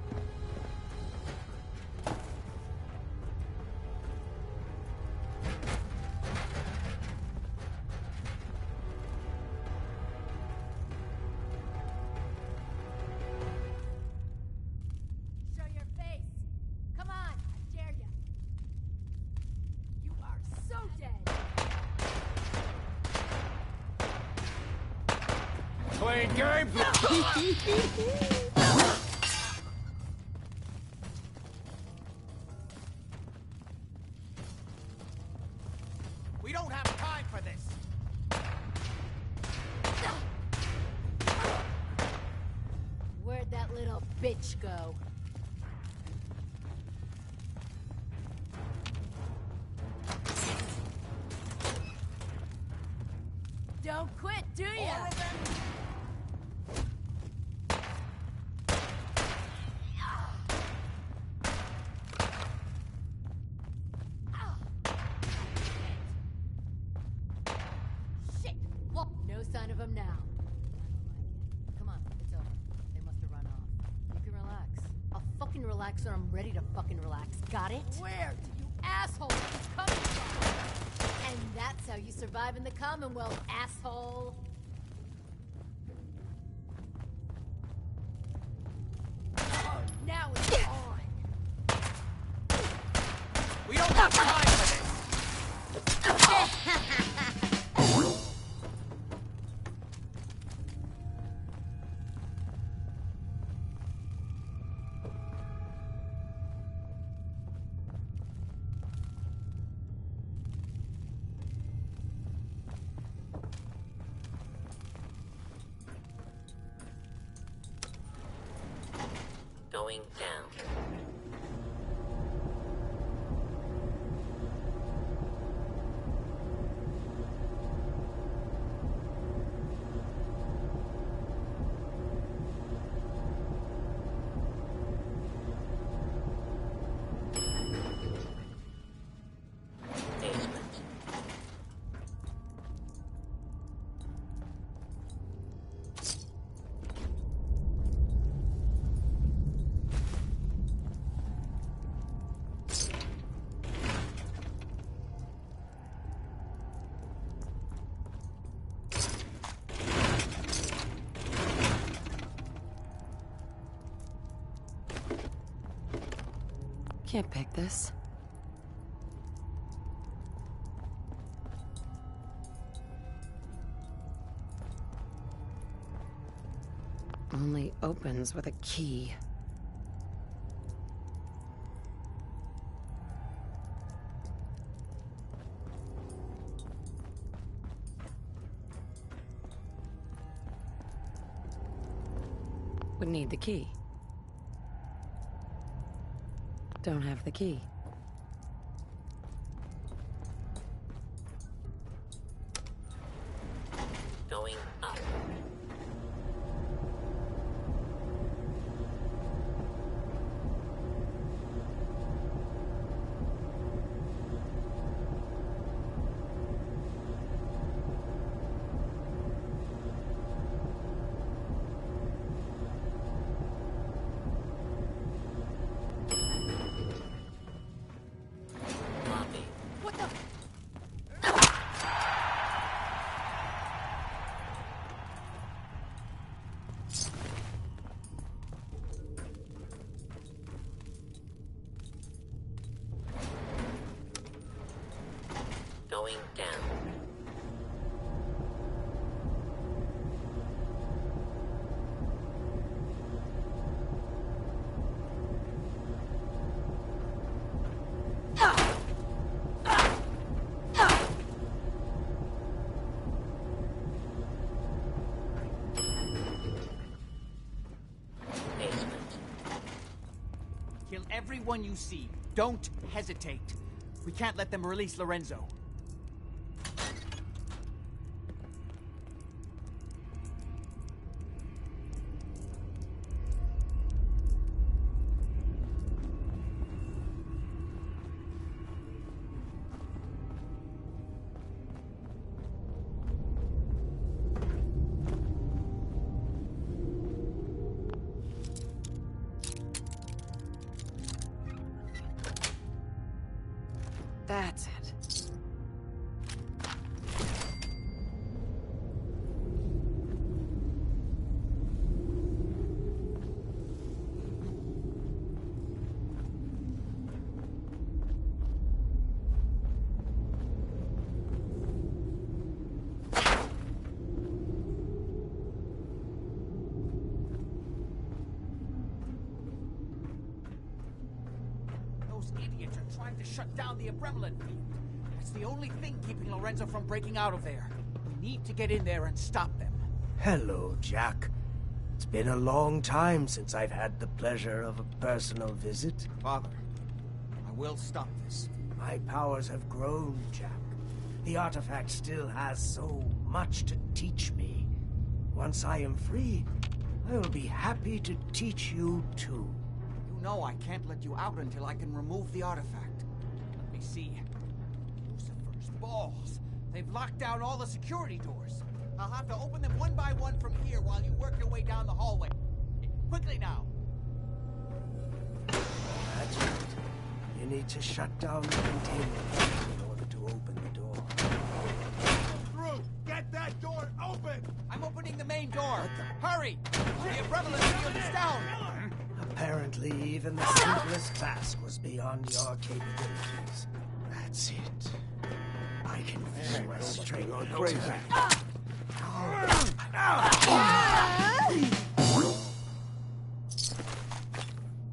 Show your face. Come on, I dare you. You are so dead. Playing games with... We don't have time for this. Where'd that little bitch go? Don't quit, do ya? Shit! Well, no sign of him now. Come on, it's over. fucking relax or I'm ready to fucking relax. Got it? Where do you assholes keep coming from? And that's how you survive in the Commonwealth, asshole. Oh, now it's on. We don't have time for this! Going down. Can't pick this. Only opens with a key. Would need the key. Don't have the key. Going up. What the? Going down. Kill everyone you see. Don't hesitate. We can't let them release Lorenzo. That's it. Those idiots are trying to shut down the Abremlin field. That's the only thing keeping Lorenzo from breaking out of there. We need to get in there and stop them. Hello, Jack. It's been a long time since I've had the pleasure of a personal visit. Father, I will stop this. My powers have grown, Jack. The artifact still has so much to teach me. Once I am free, I will be happy to teach you too. You know I can't let you out until I can remove the artifact. Let me see. Lucifer's balls. They've locked down all the security doors. I'll have to open them one by one from here while you work your way down the hallway. Quickly now. You need to shut down the containment in order to open the door. Through! Get that door open! I'm opening the main door! Hurry! The adrenaline field is down! Apparently, even the simplest task was beyond your capabilities. That's it. I can feel my strength crazy.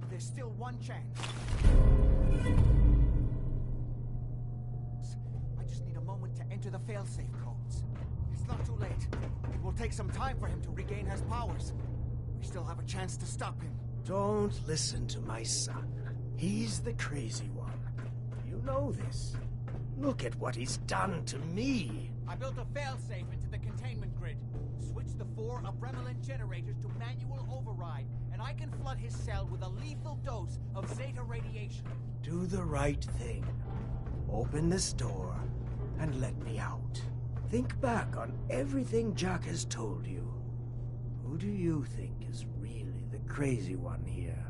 There's still one chance. I just need a moment to enter the failsafe codes. It's not too late. It will take some time for him to regain his powers. We still have a chance to stop him. Don't listen to my son. He's the crazy one. You know this. Look at what he's done to me. I built a failsafe into the containment grid. Switch the 4 adrenaline generators to manual override, and I can flood his cell with a lethal dose of Zeta radiation. Do the right thing. Open this door and let me out. Think back on everything Jack has told you. Who do you think is really the crazy one here?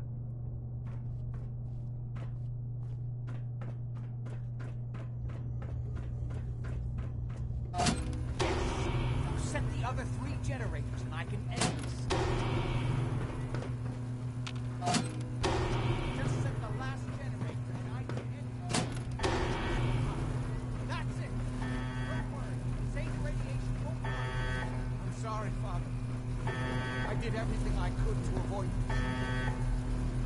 Set the other 3 generators and I can end this. Just set the last generator and I can end this. That's it. Don't worry. Zeta radiation won't harm us. I'm sorry, Father. I did everything I could to avoid this.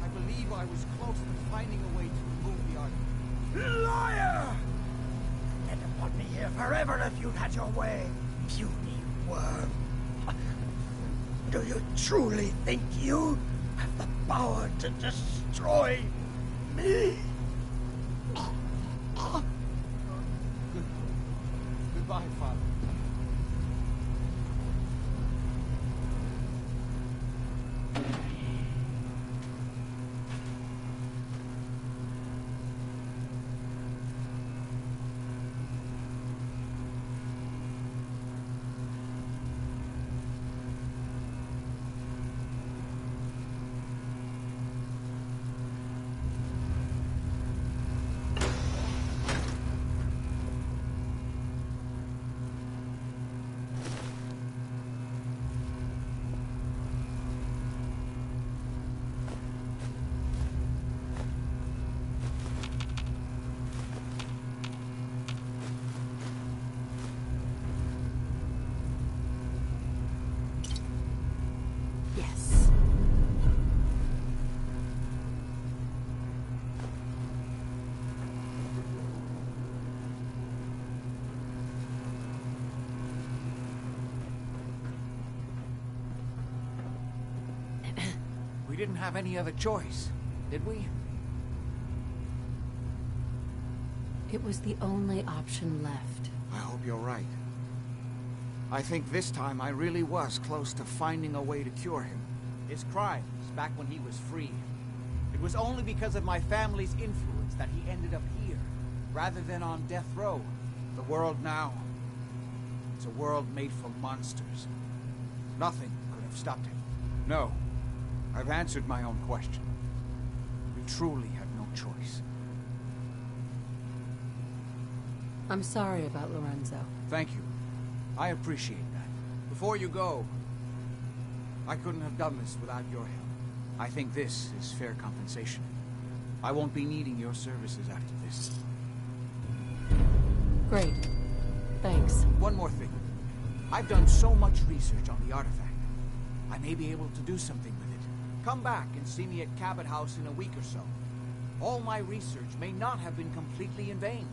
I believe I was close to finding a way to remove the artifact. Liar! You'd have put me here forever if you'd had your way, puny worm. Do you truly think you have the power to destroy me? Goodbye, Father. Yes. We didn't have any other choice, did we? It was the only option left. I hope you're right. I think this time I really was close to finding a way to cure him. His crimes, back when he was free. It was only because of my family's influence that he ended up here, rather than on death row. The world now, it's a world made for monsters. Nothing could have stopped him. No, I've answered my own question. We truly had no choice. I'm sorry about Lorenzo. Thank you. I appreciate that. Before you go, I couldn't have done this without your help. I think this is fair compensation. I won't be needing your services after this. Great. Thanks. One more thing. I've done so much research on the artifact. I may be able to do something with it. Come back and see me at Cabot House in a week or so. All my research may not have been completely in vain.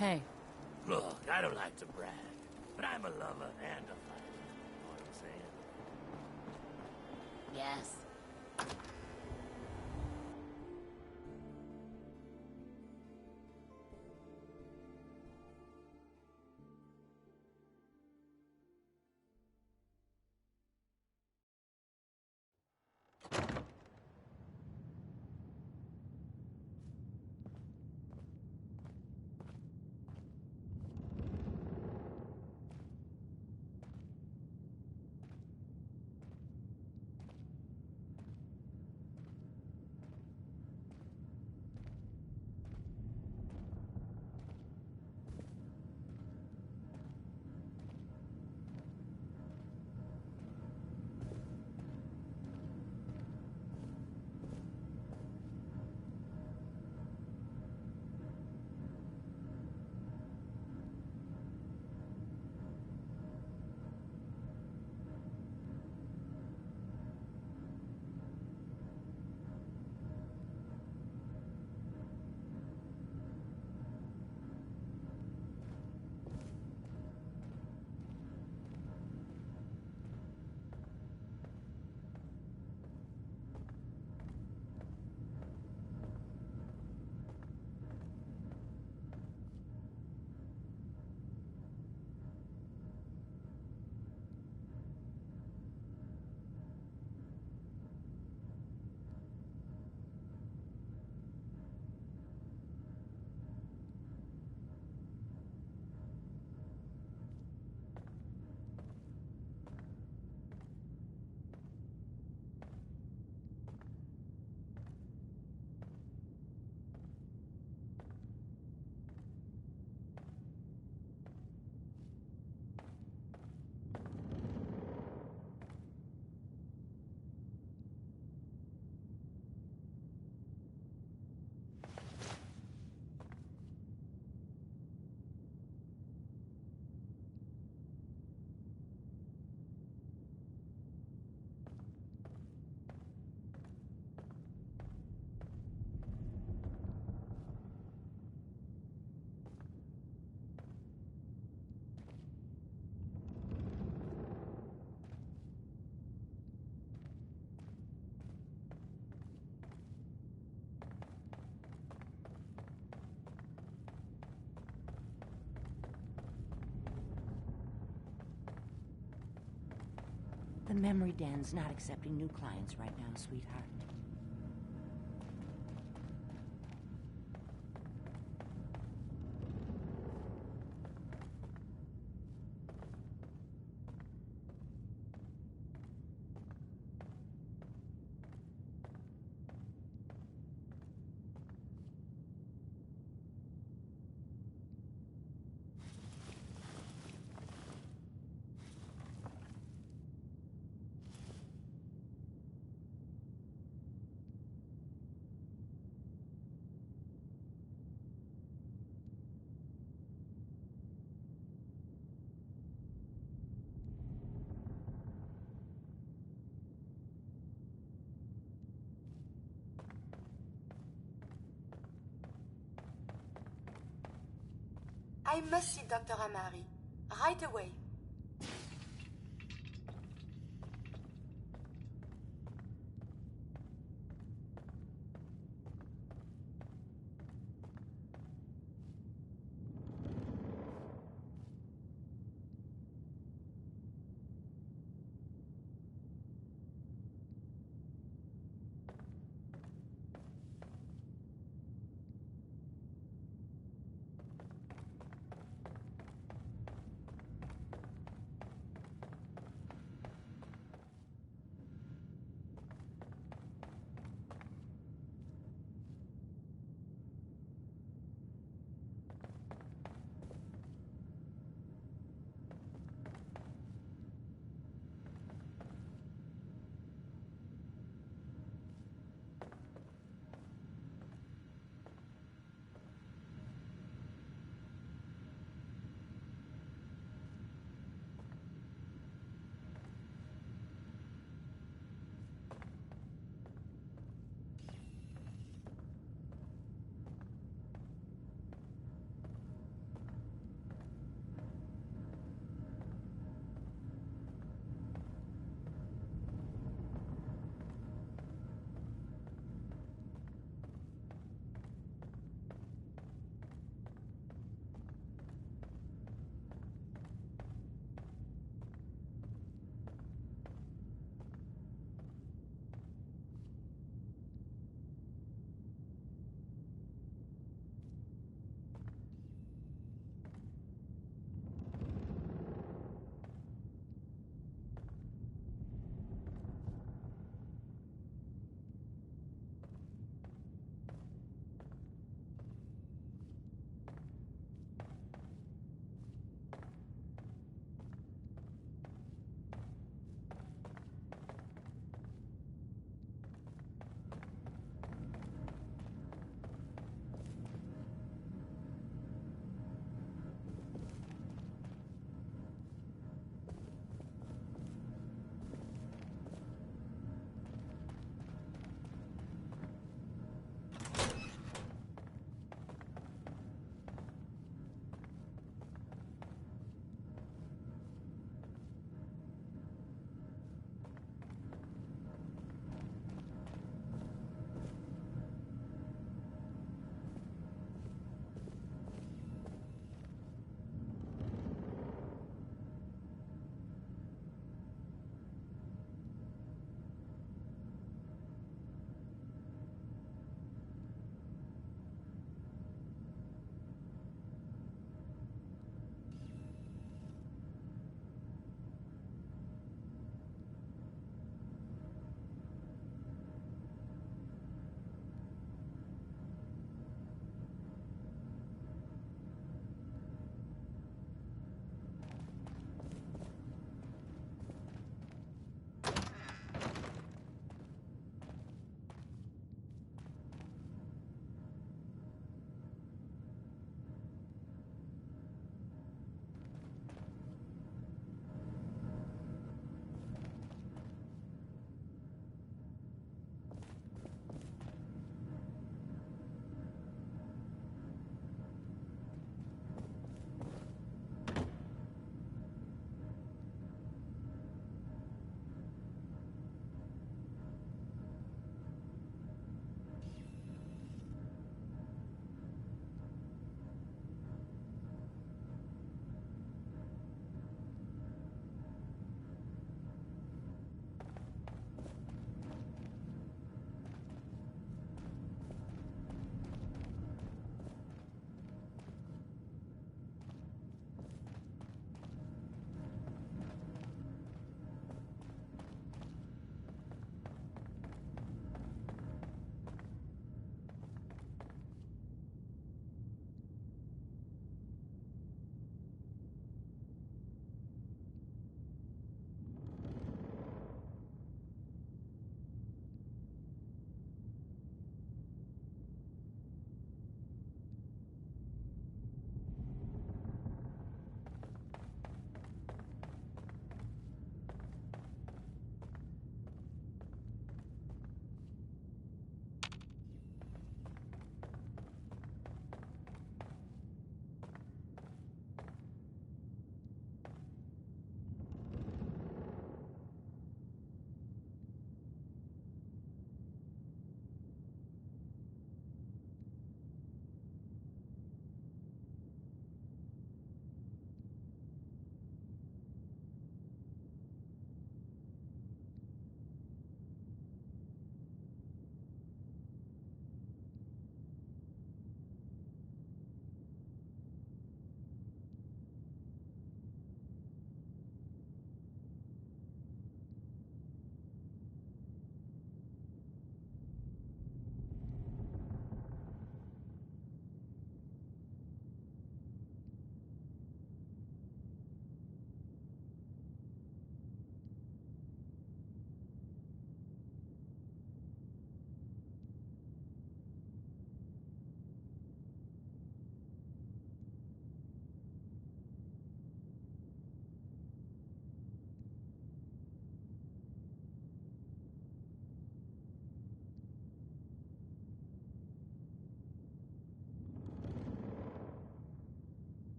Hey. Look, I don't like to brag, but I'm a lover and a fighter. Know what I'm saying? Yes. The memory den's not accepting new clients right now, sweetheart. I must see Dr. Amari. Right away.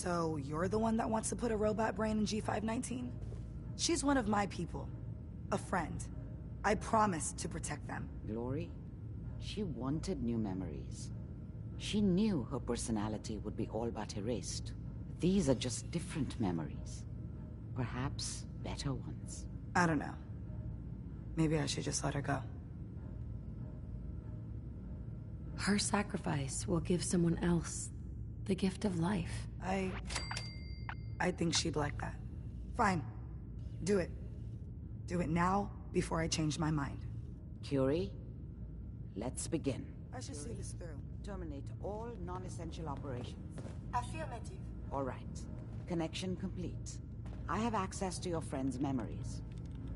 So you're the one that wants to put a robot brain in G519? She's one of my people. A friend. I promise to protect them. Glory, she wanted new memories. She knew her personality would be all but erased. These are just different memories. Perhaps better ones. I don't know. Maybe I should just let her go. Her sacrifice will give someone else the gift of life. I think she'd like that. Fine. Do it. Do it now, before I change my mind. Curie, let's begin. I should see this through. Terminate all non-essential operations. Affirmative. All right. Connection complete. I have access to your friend's memories.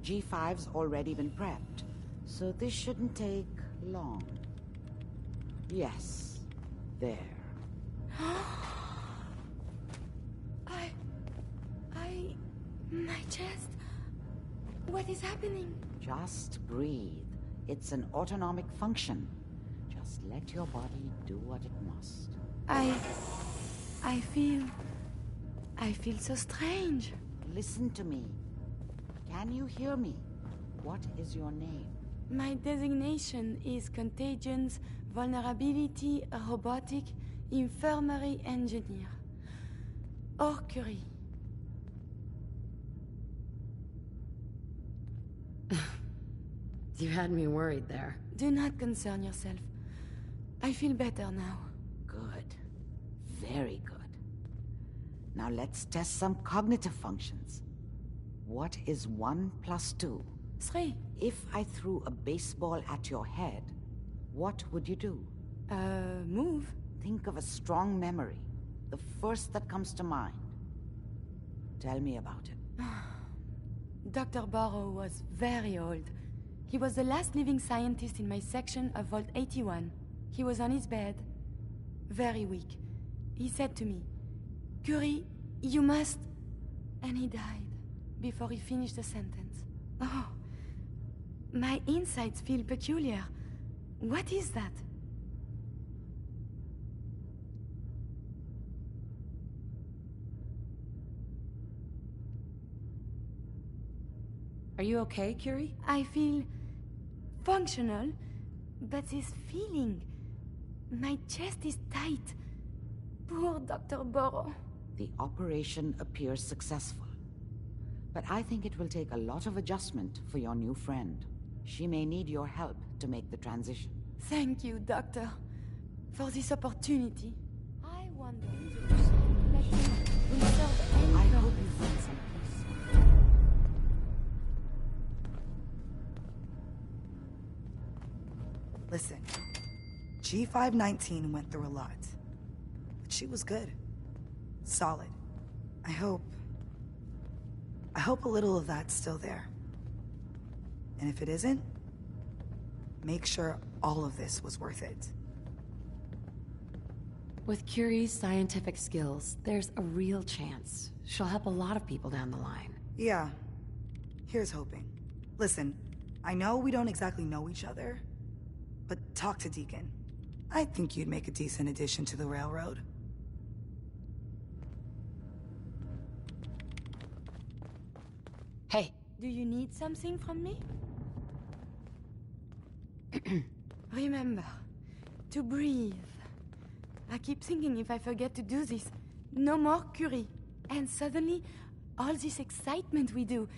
G5's already been prepped, so this shouldn't take long. Yes. There. My chest. What is happening? Just breathe. It's an autonomic function. Just let your body do what it must. I feel so strange. Listen to me. Can you hear me? What is your name? My designation is Contagions, Vulnerability, Robotic, Infirmary Engineer. Or Curie. You had me worried there. Do not concern yourself. I feel better now. Good. Very good. Now let's test some cognitive functions. What is 1 plus 2? 3. If I threw a baseball at your head, what would you do? Move. Think of a strong memory. The first that comes to mind. Tell me about it. Dr. Burrow was very old. He was the last living scientist in my section of Vault 81. He was on his bed, very weak. He said to me, "Curie, you must..." And he died before he finished the sentence. Oh, my insides feel peculiar. What is that? Are you okay, Curie? I feel functional, but this feeling, my chest is tight. Poor Dr. Burrow. The operation appears successful. But I think it will take a lot of adjustment for your new friend. She may need your help to make the transition. Thank you, Doctor, for this opportunity. I wonder I hope you find some peace. Listen, G519 went through a lot. But she was good. Solid. I hope a little of that's still there. And if it isn't, make sure all of this was worth it. With Curie's scientific skills, there's a real chance she'll help a lot of people down the line. Yeah. Here's hoping. Listen, I know we don't exactly know each other, but talk to Deacon. I think you'd make a decent addition to the railroad. Hey. Do you need something from me? Remember, to breathe. I keep thinking if I forget to do this, no more Curie. And suddenly, all this excitement we do,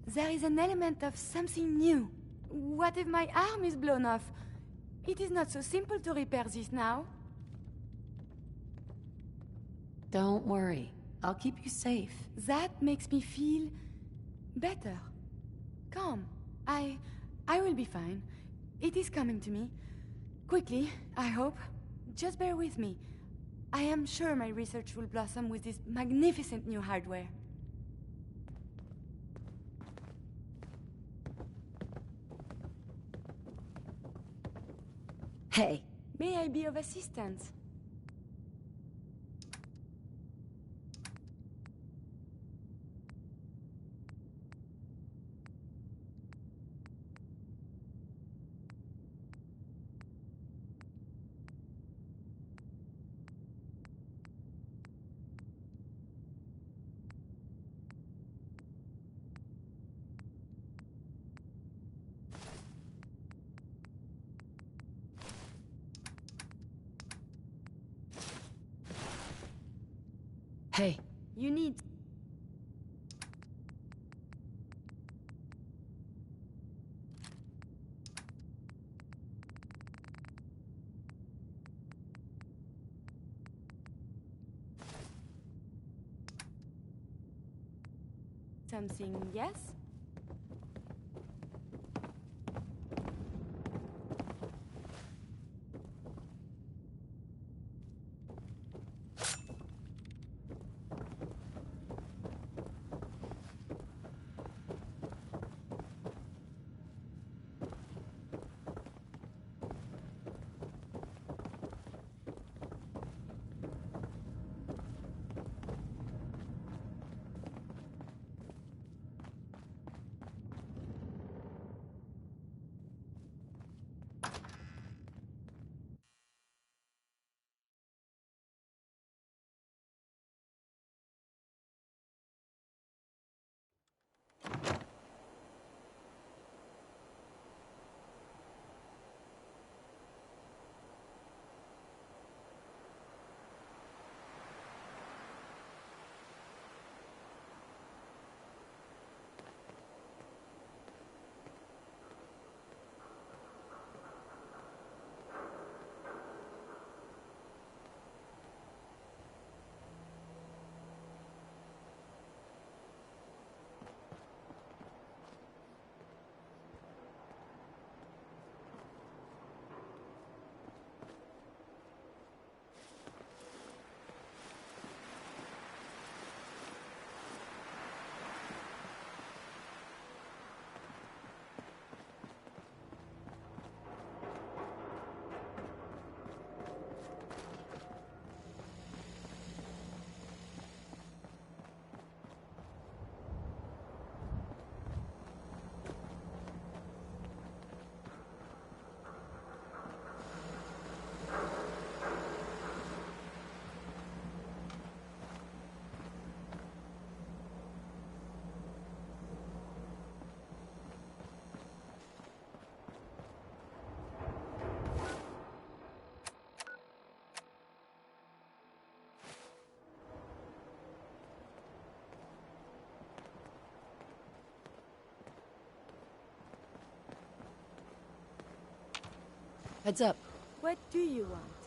there is an element of something new. What if my arm is blown off? It is not so simple to repair this now. Don't worry. I'll keep you safe. That makes me feel better. Calm. I will be fine. It is coming to me. Quickly, I hope. Just bear with me. I am sure my research will blossom with this magnificent new hardware. Hey. May I be of assistance? Hey. You need... Something, yes? Heads up. What do you want?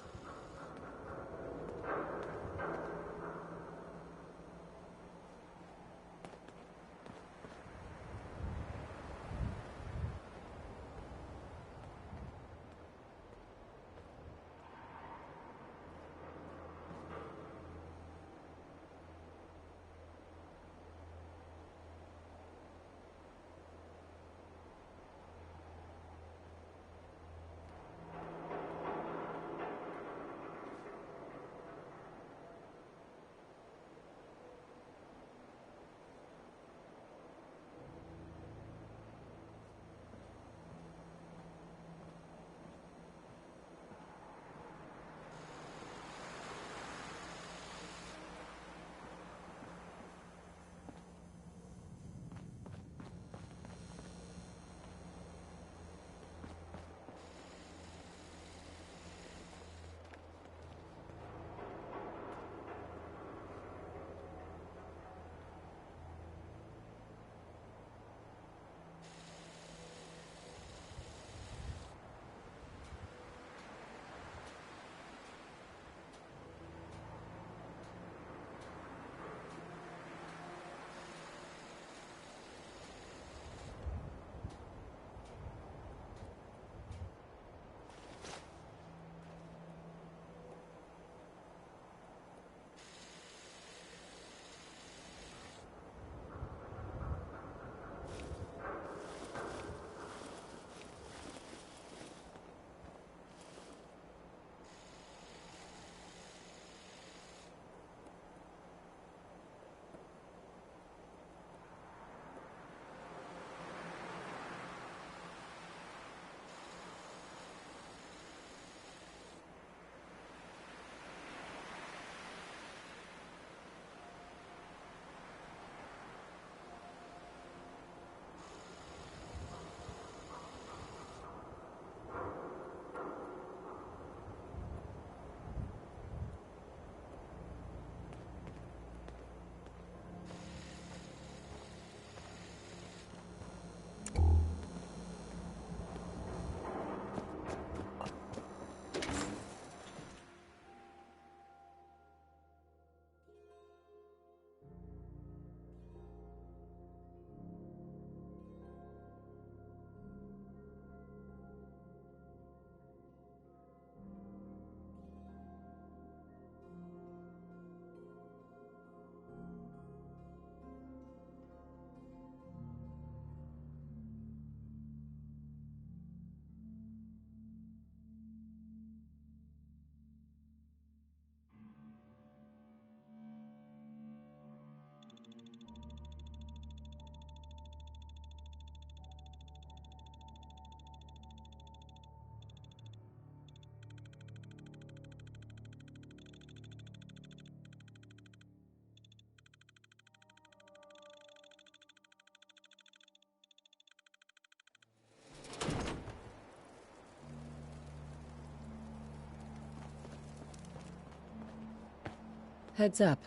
Heads up.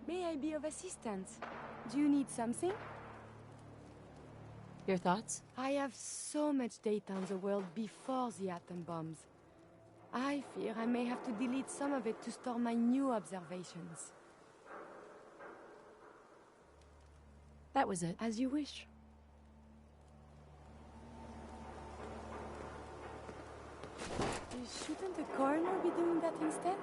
May I be of assistance? Do you need something? Your thoughts? I have so much data on the world before the atom bombs. I fear I may have to delete some of it to store my new observations. That was it. As you wish. Shouldn't the coroner be doing that instead?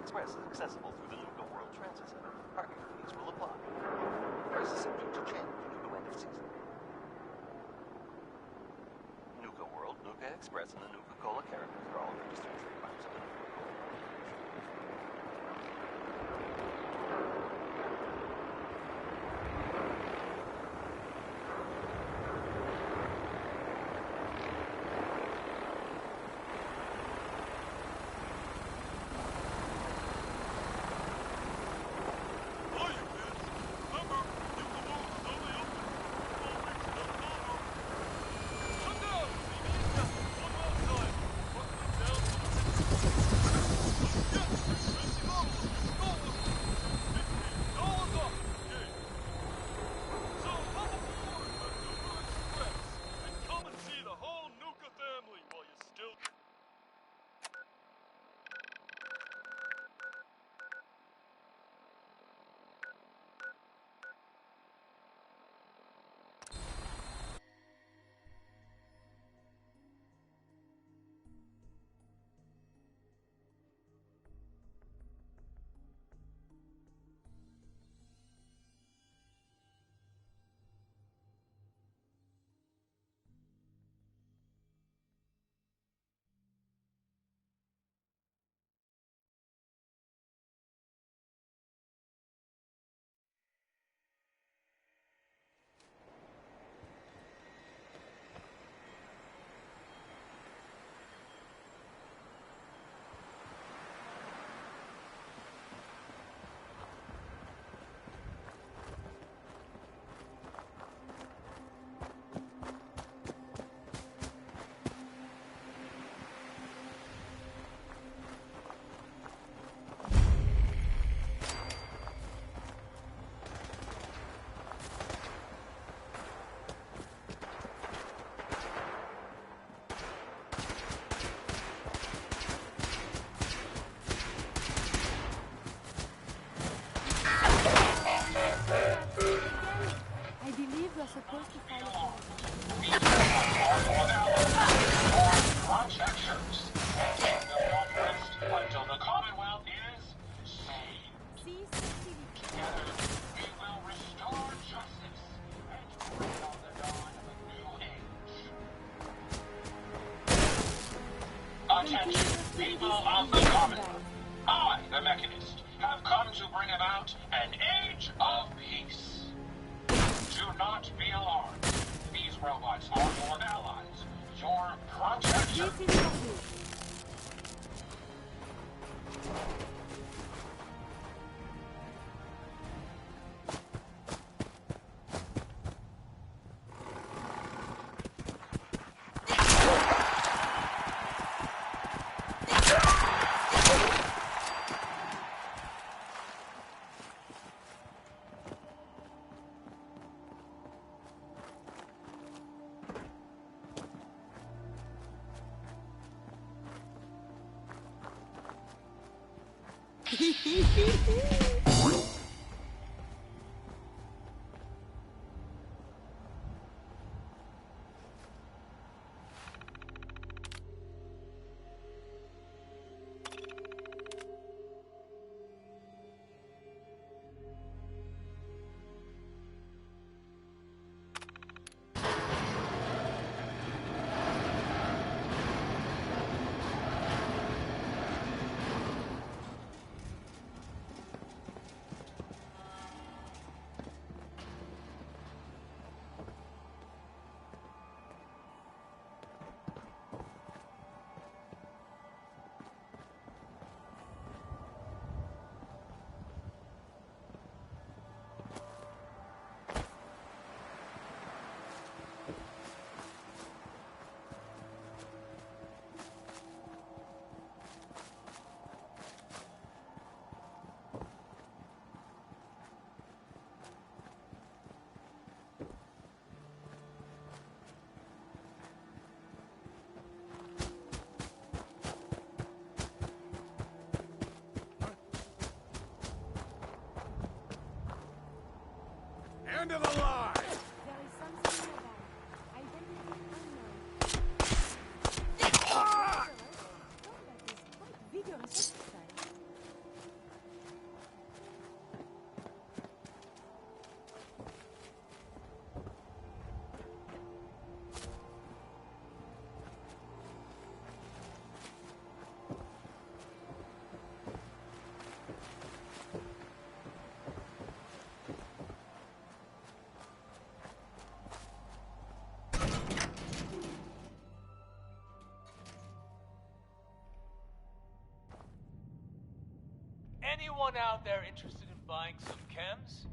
Express is accessible through the Nuka World Transit Center. Parking fees will apply. Prices subject to change due to end of season. Nuka World, Nuka Express, and the Nuka-Cola characters are all registered trademarks of the Nuka-Cola supposed to follow until the Commonwealth is saved. Together, we will restore justice and bring on the dawn of a new age. Attention, people of the Commonwealth. I, the Mechanist, have come to bring about an age of peace. Do not be alarmed. These robots are your allies, your protection. End of the line! There is something about identity unknown. That is quite vigorous exercise. Anyone out there interested in buying some chems?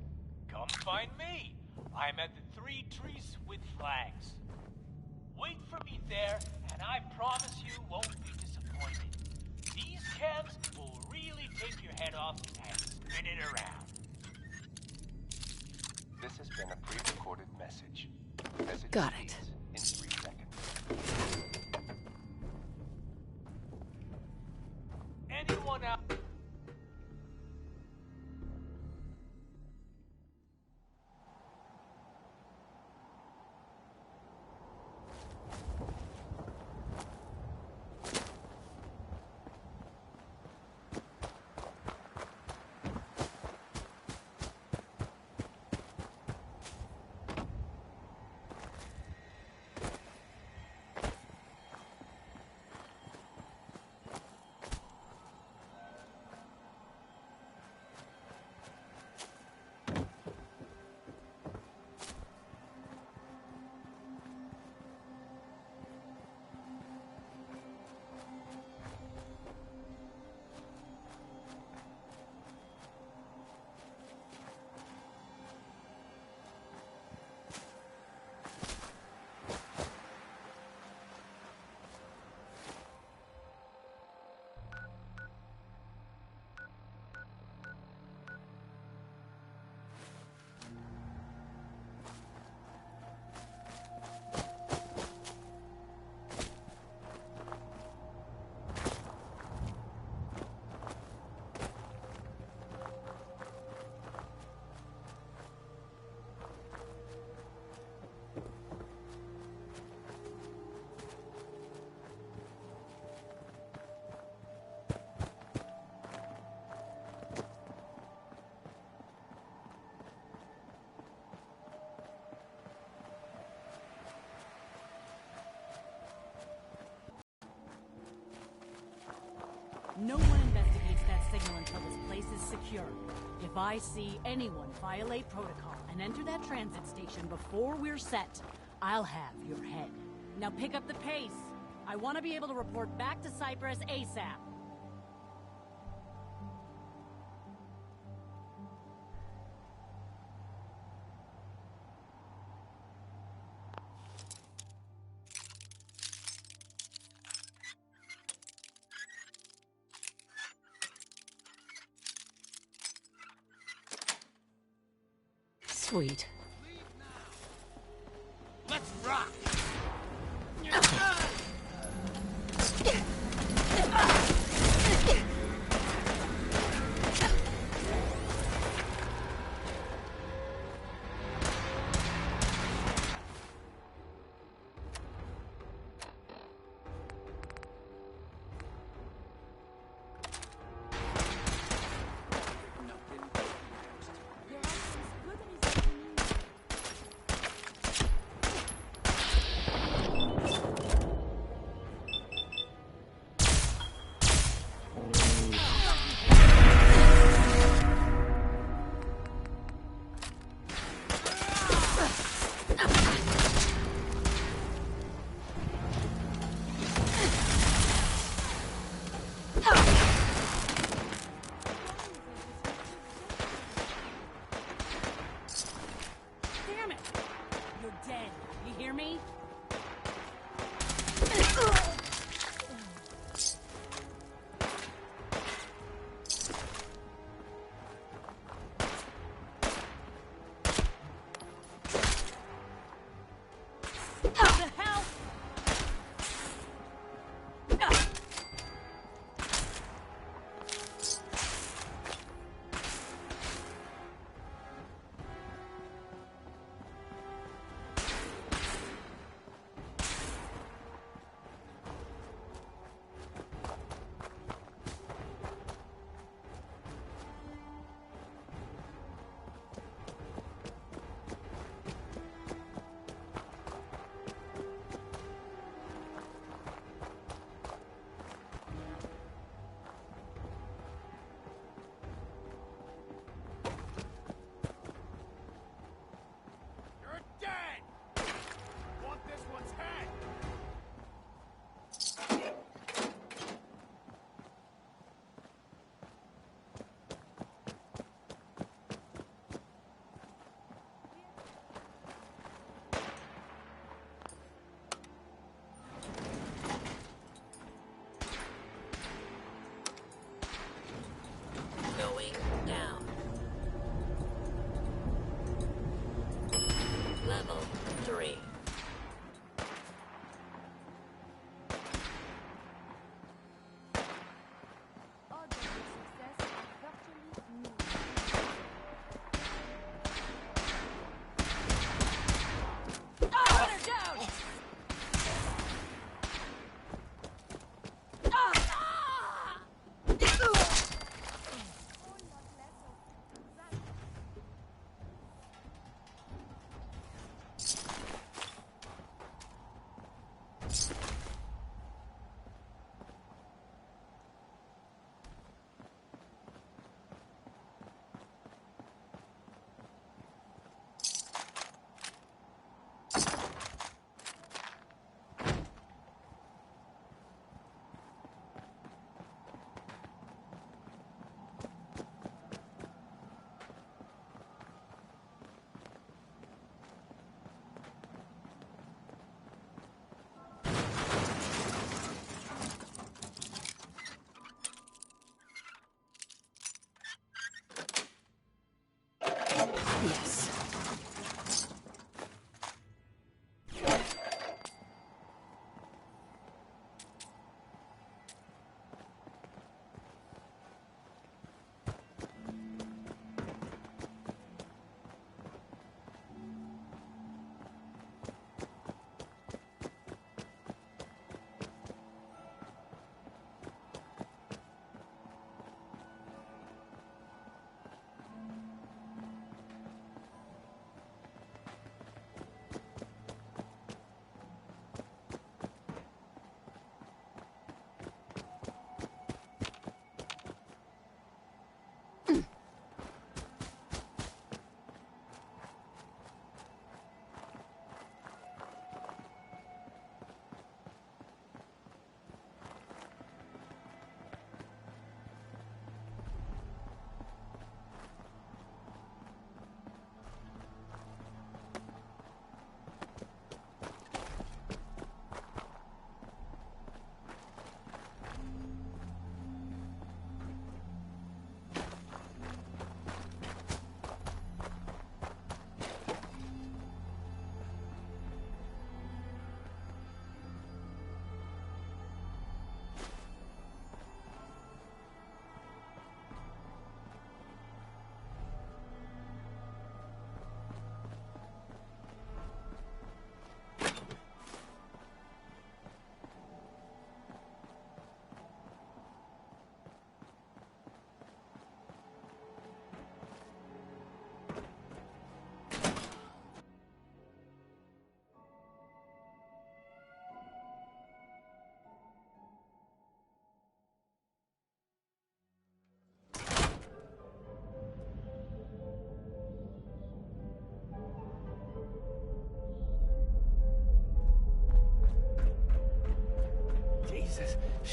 Come find me. I'm at the Three Trees with Flags. Wait for me there, and I promise you won't be disappointed. These chems will really take your head off and spin it around. This has been a pre-recorded message. Message Got it. in 3 seconds. Anyone out... No one investigates that signal until this place is secure. If I see anyone violate protocol and enter that transit station before we're set, I'll have your head. Now pick up the pace. I want to be able to report back to Cyprus ASAP. Sweet. Let's rock!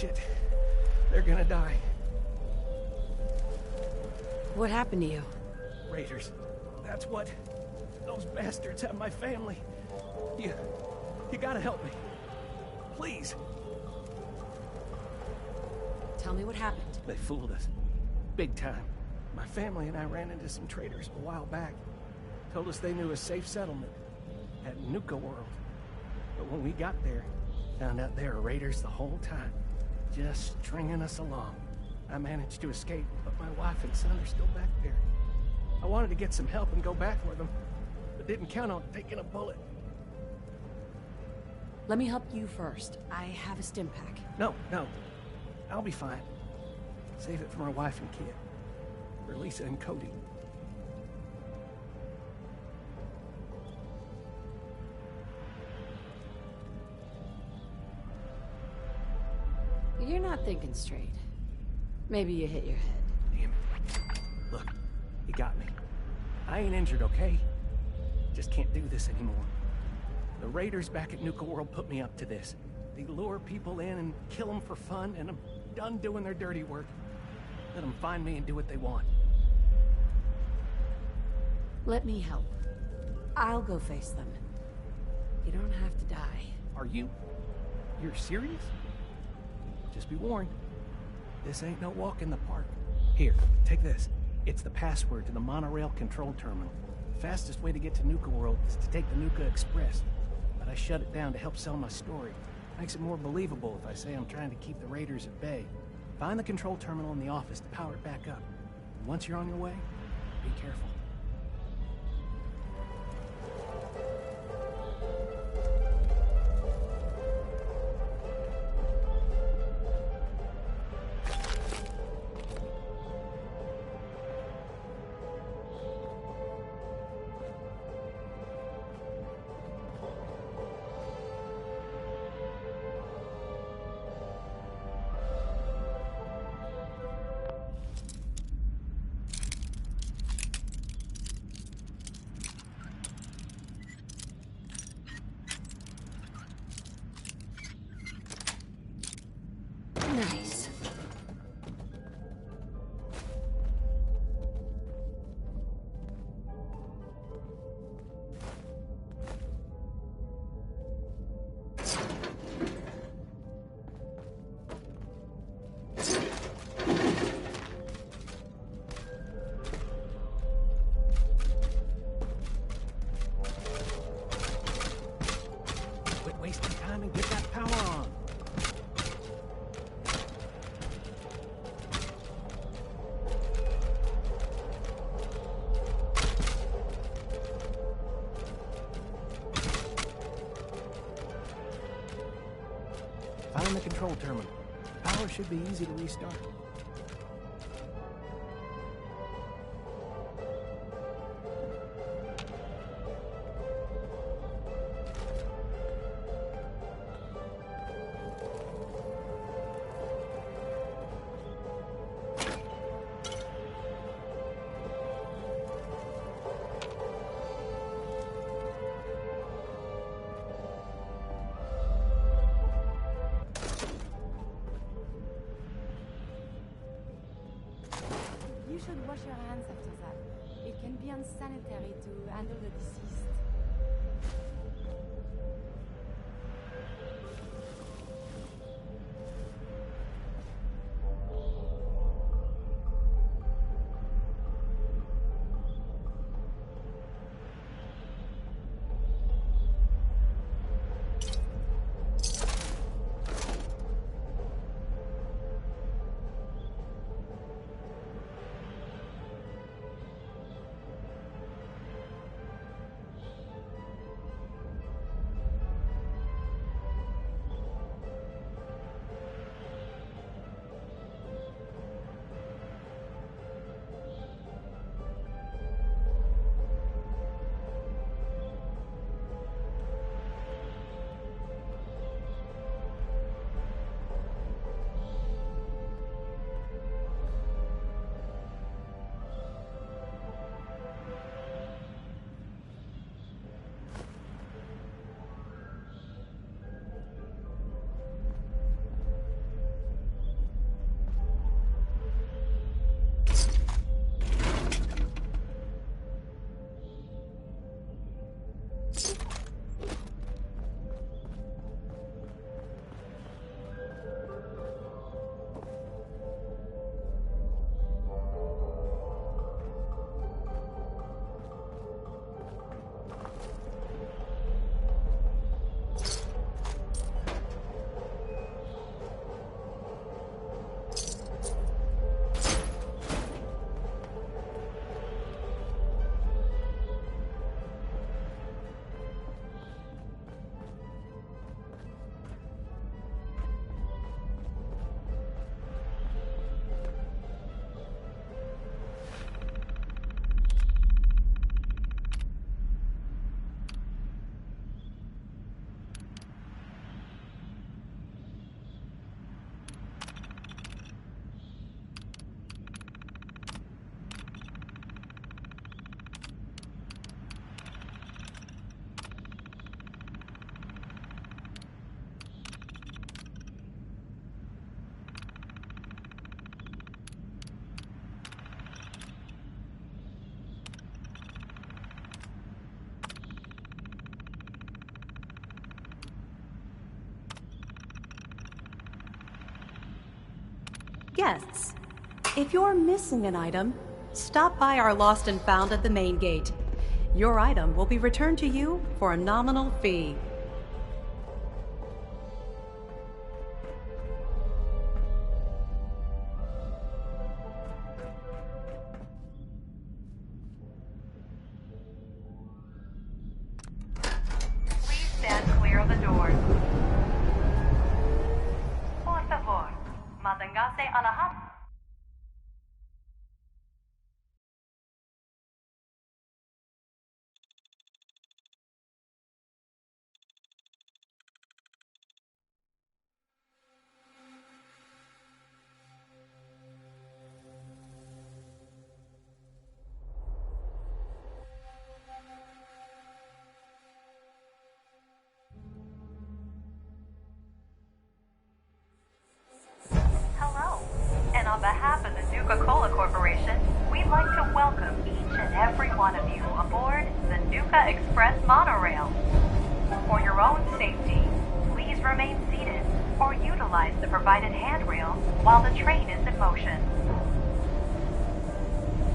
Shit. They're gonna die. What happened to you? Raiders. That's what. Those bastards have my family. You gotta help me. Please. Tell me what happened. They fooled us. Big time. My family and I ran into some traitors a while back. Told us they knew a safe settlement at Nuka World. But when we got there, found out they were raiders the whole time. Just stringing us along. I managed to escape, but my wife and son are still back there. I wanted to get some help and go back with them, but didn't count on taking a bullet. Let me help you first. I have a stim pack. No. I'll be fine. Save it for my wife and kid. For Lisa and Cody. You're not thinking straight. Maybe you hit your head. Damn it. Look, you got me. I ain't injured, okay? Just can't do this anymore. The raiders back at Nuka World put me up to this. They lure people in and kill them for fun, and I'm done doing their dirty work. Let them find me and do what they want. Let me help. I'll go face them. You don't have to die. Are you? You're serious? Just be warned. This ain't no walk in the park. Here, take this. It's the password to the monorail control terminal. The fastest way to get to Nuka World is to take the Nuka Express. But I shut it down to help sell my story. Makes it more believable if I say I'm trying to keep the raiders at bay. Find the control terminal in the office to power it back up. And once you're on your way, be careful. Nice. Quit wasting time and get that power on. Find the control terminal. Power should be easy to restart. You should wash your hands after that. It can be unsanitary to handle the deceased. guests. If you're missing an item, stop by our Lost and Found at the main gate. Your item will be returned to you for a nominal fee. Please stand clear of the doors. Por favor, manténgase alejado. Hello, and on behalf of the Nuka-Cola Corporation, we'd like to welcome each and every one of you aboard the Nuka Express monorail. For your own safety, please remain seated or utilize the provided handrail while the train is in motion.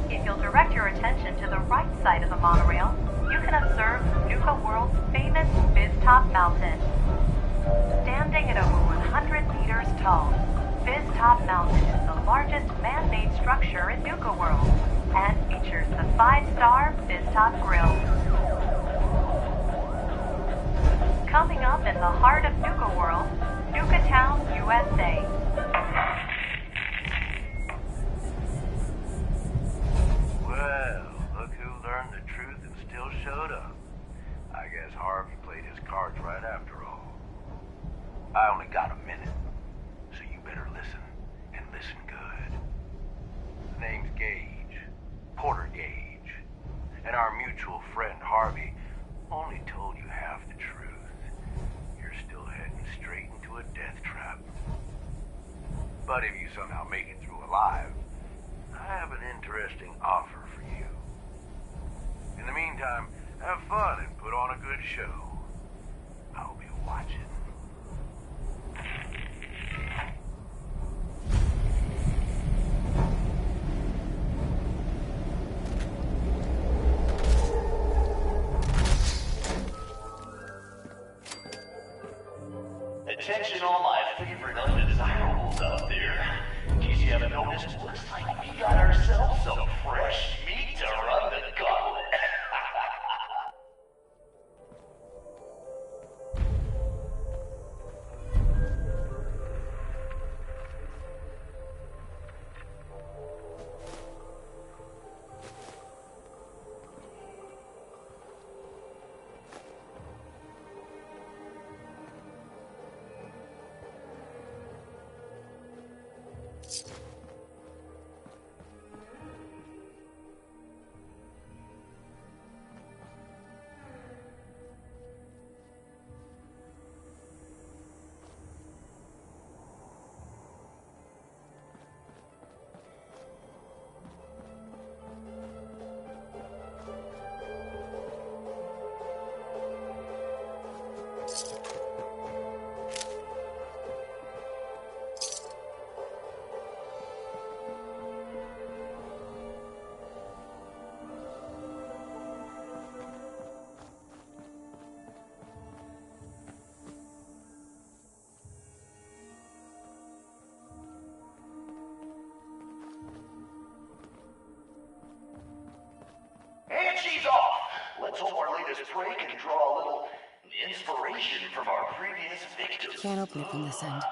If you'll direct your attention to the right side of the monorail, you can observe Nuka World's famous Fizz-Top Mountain. Standing at over 100 meters tall, Fizz-Top Mountain is the largest man-made structure in Nuka World and features the 5-star Fizz-Top Grill. Coming up in the heart of Nuka World, Nuka Town, USA. Well, look who learned the truth and still showed up. I guess Harvey played his cards right after all. I only got a minute, so you better listen, and listen good. His name's Gage, Porter Gage, and our mutual friend Harvey only told you half the truth. You're still heading straight into a death trap. But if you somehow make it through alive, I have an interesting offer for you. In the meantime, have fun and put on a good show. I'll be watching. Attention all my favorite undesirables out there. In case you haven't noticed, looks like we got ourselves some fresh meat to run the gauntlet. And she's off! Let's hope our latest prey can draw a little inspiration from our previous victims. Can't open it from this end.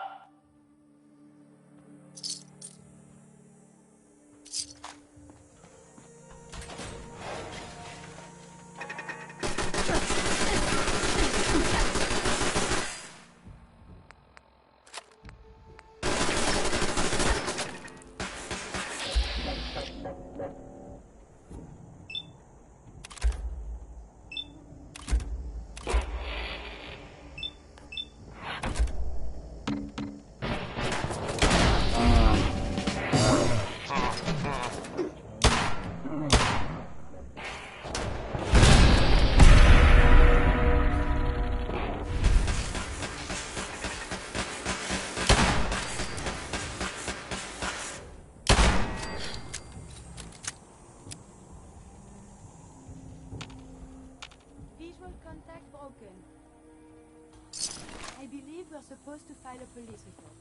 supposed to file a police report.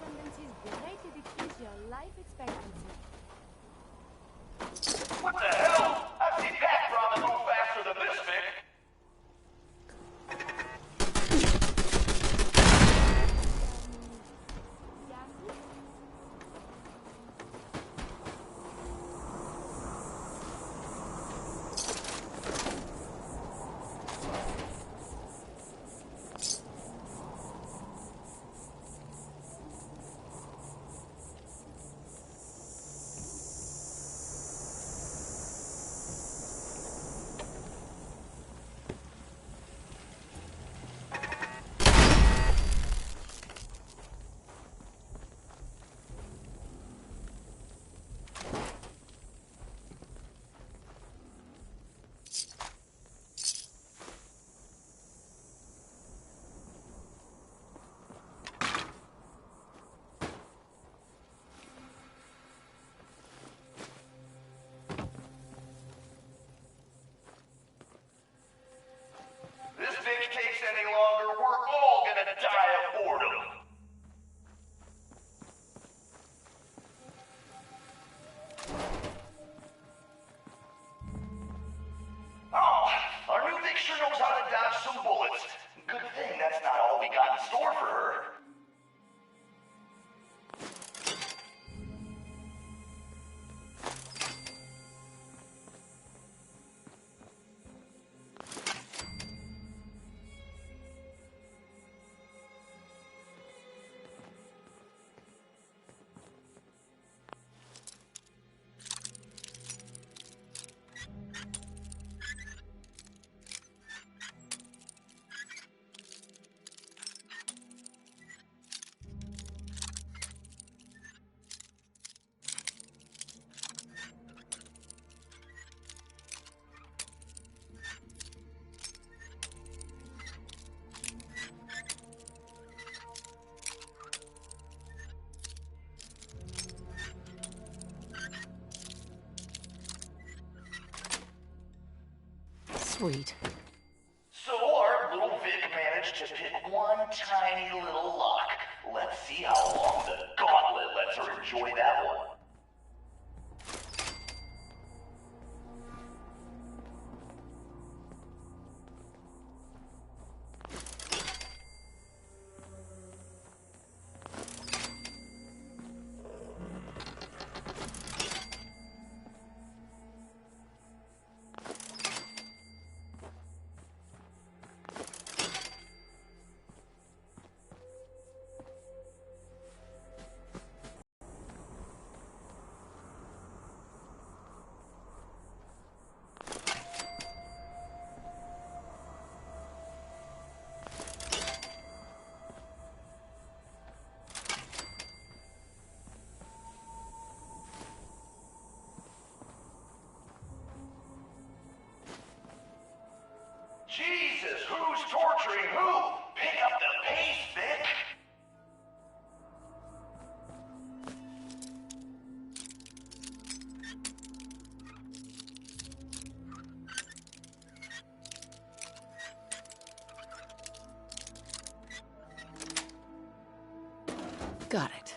Tendencies greatly decrease your life expectancy. What the hell? I've seen Pat Ramen move faster than this, Vic. This Vic takes any longer, we're all gonna die of boredom. Oh, our new Vic sure knows how to dodge some bullets. Good thing that's not all we got in store for her. Sweet. So our little Vic managed to pick one tiny little lock. Let's see how long the gauntlet lets her enjoy that one. Jesus, who's torturing who? Pick up the pace, Vic! Got it.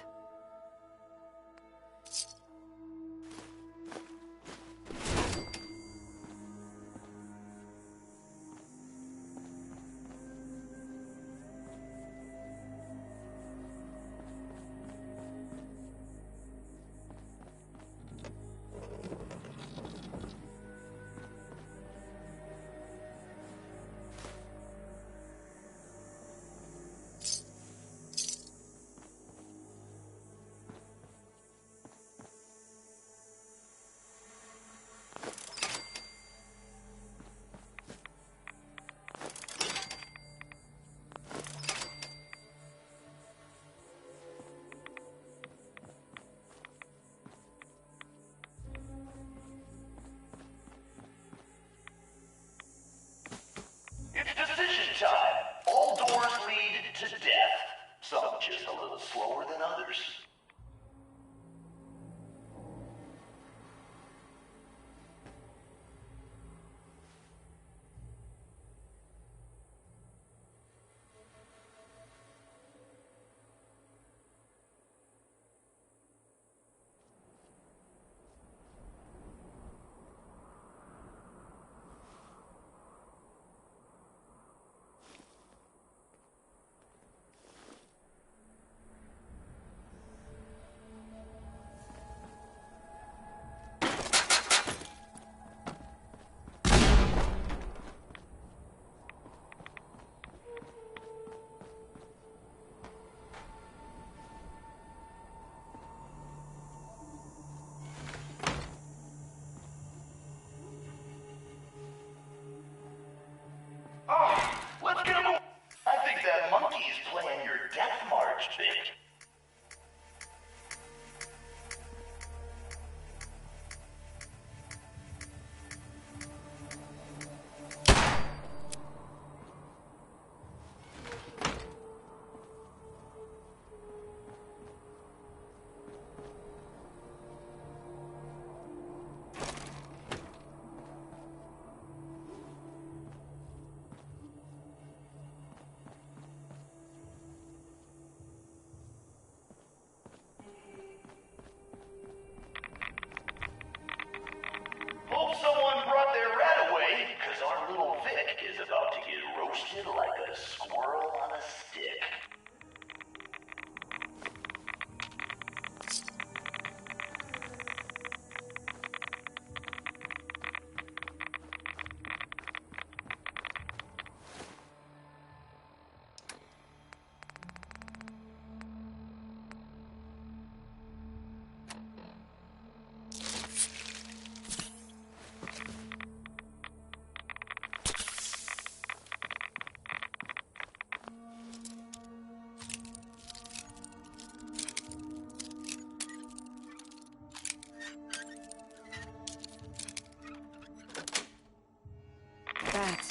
squirrel on a stick.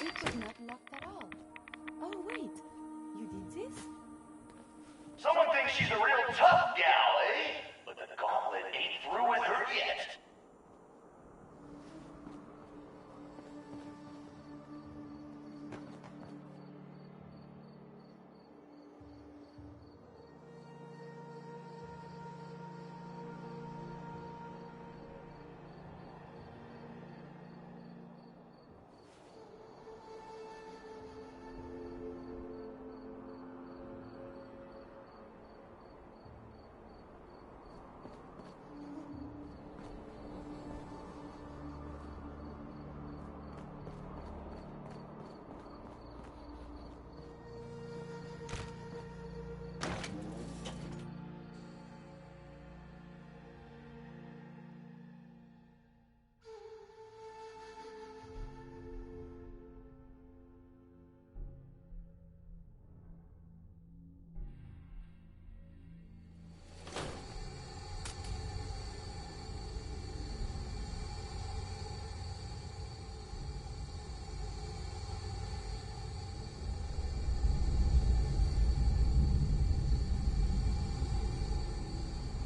It was not locked at all. Oh, wait. You did this? Someone thinks she's a real tough gal, eh? But the gauntlet ain't through with her yet.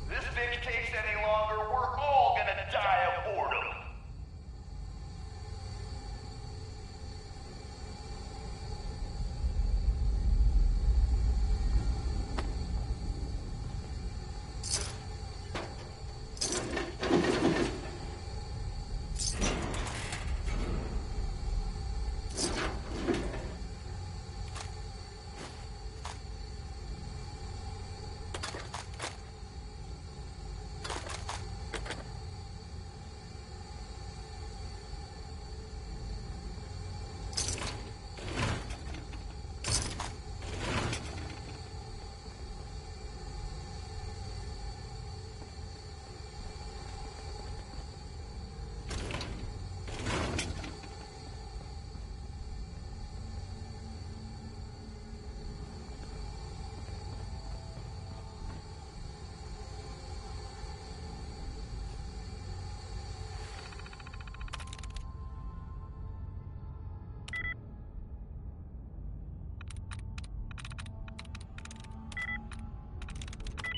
This bitch takes any longer, we're all gonna die of boredom.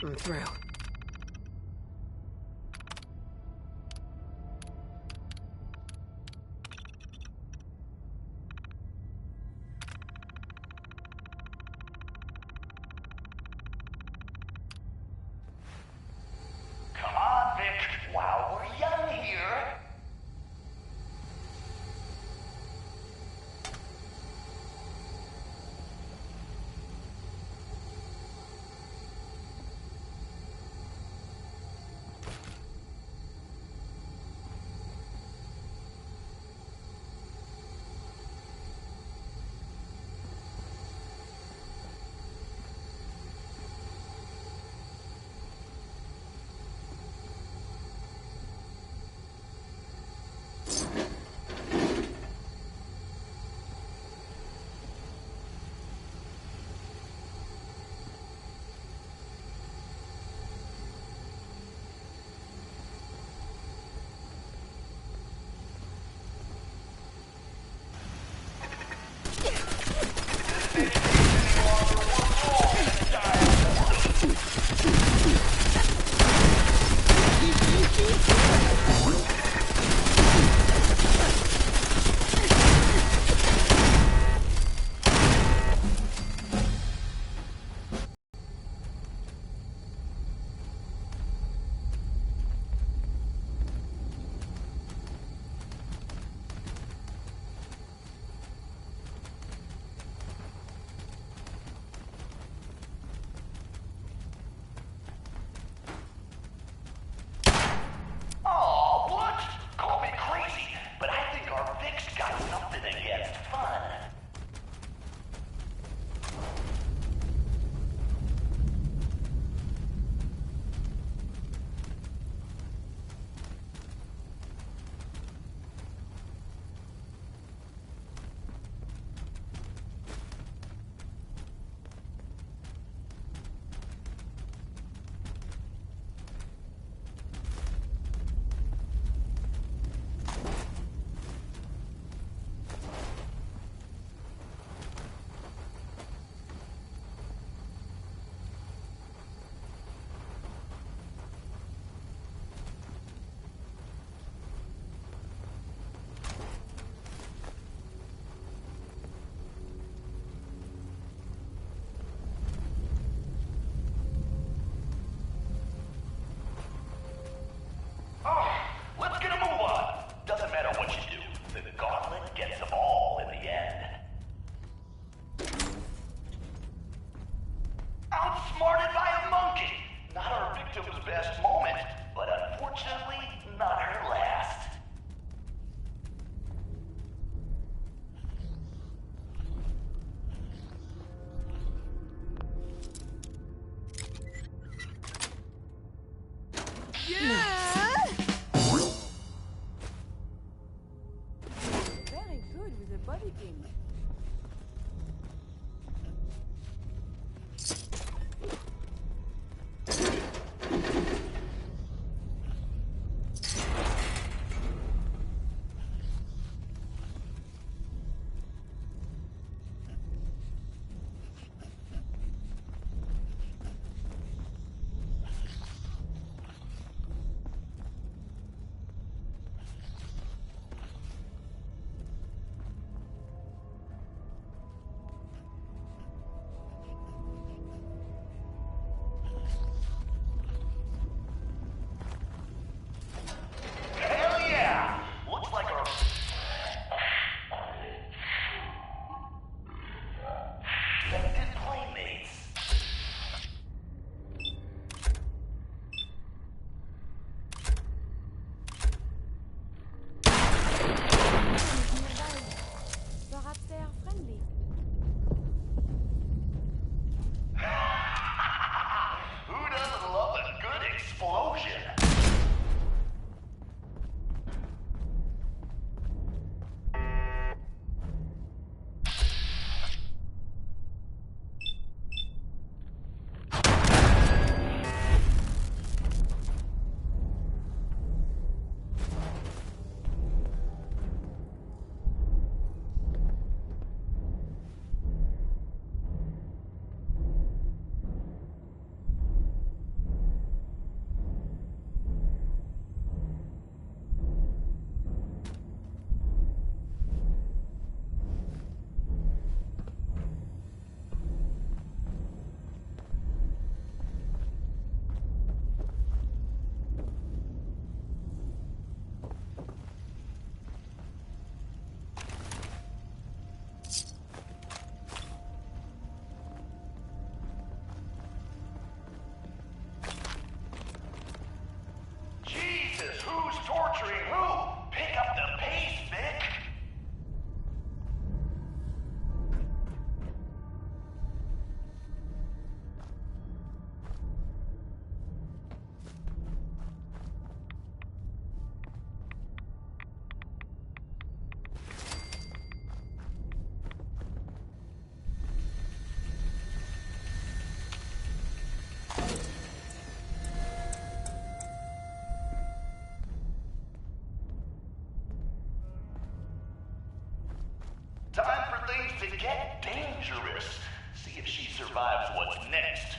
I'm through. Come on, Vic, while we're young here. victim's best moment, but unfortunately, not her last. Very good with the body game. Hell yeah! Looks like our... infected playmates. Perhaps they are friendly. Who doesn't love a good explosion? Jesus, who's torturing who? Pick up the pace, Vic. Time for things to get dangerous. See if she survives what's next.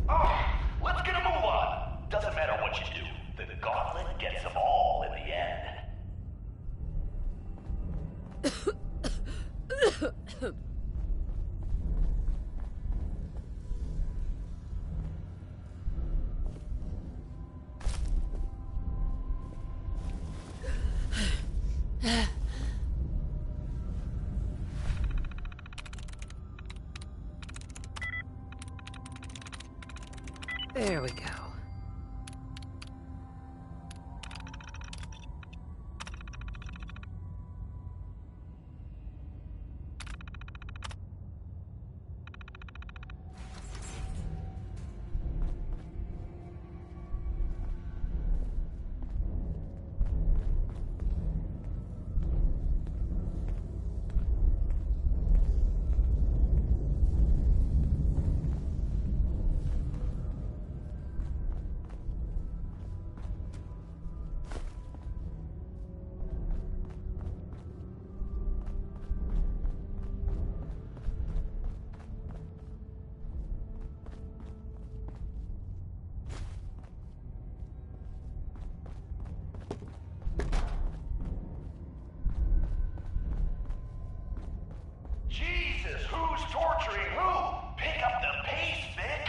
Let's get a move on. Doesn't matter what you do. The gauntlet gets them all in the end. There we go. Jesus, who's torturing who? Pick up the pace, Vic!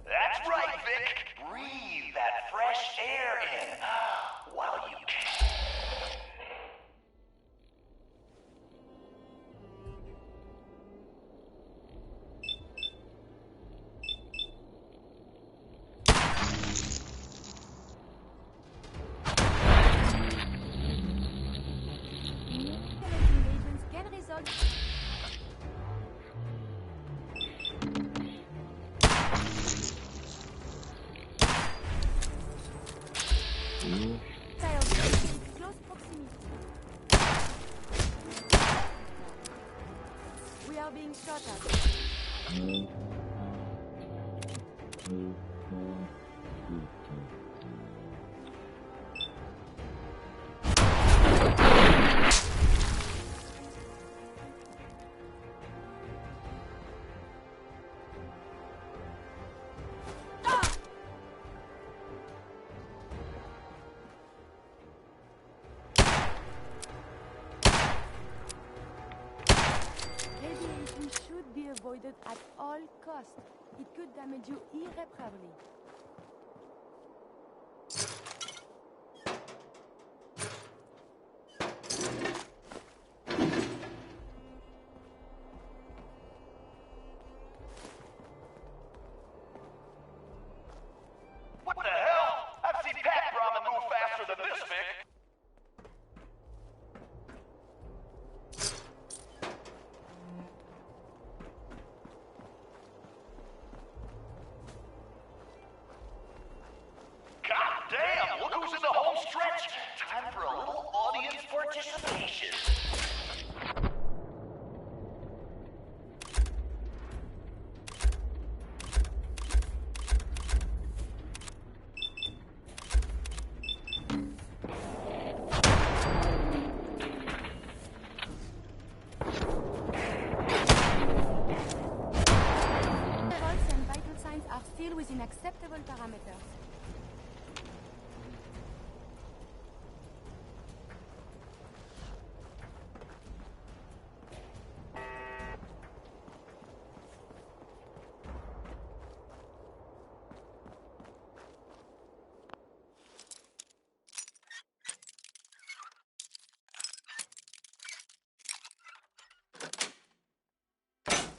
That's right, Vic. Breathe that fresh air in while you can. Engagements can result. Close proximity. We are being shot at. Radiation should be avoided at all costs. It could damage you irreparably. What the hell? I've seen Pat Brahman move faster than this, Vic. God damn, look who's in the home stretch. Time for a little audience participation. Levels and vital signs are still within acceptable parameters.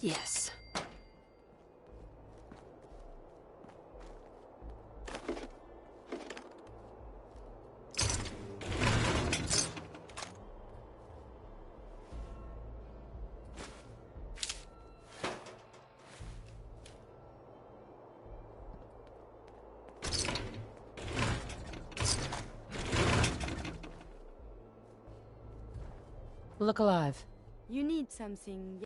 Yes. Look alive. You need something.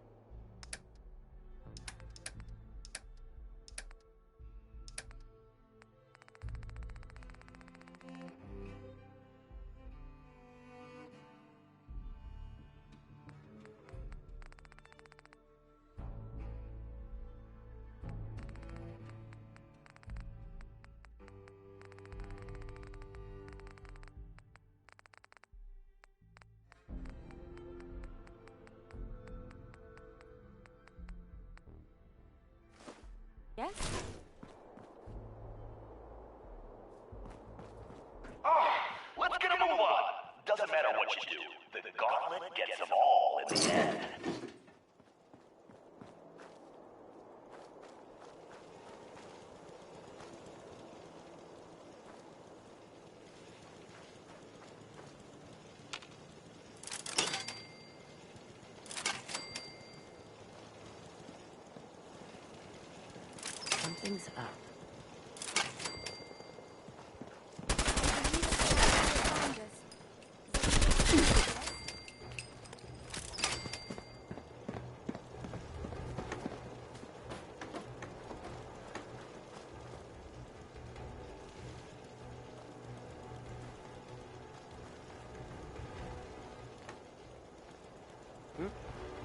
Yes? Let's get a move on. Doesn't matter what you do. The gauntlet gets them all in the end. Something's up.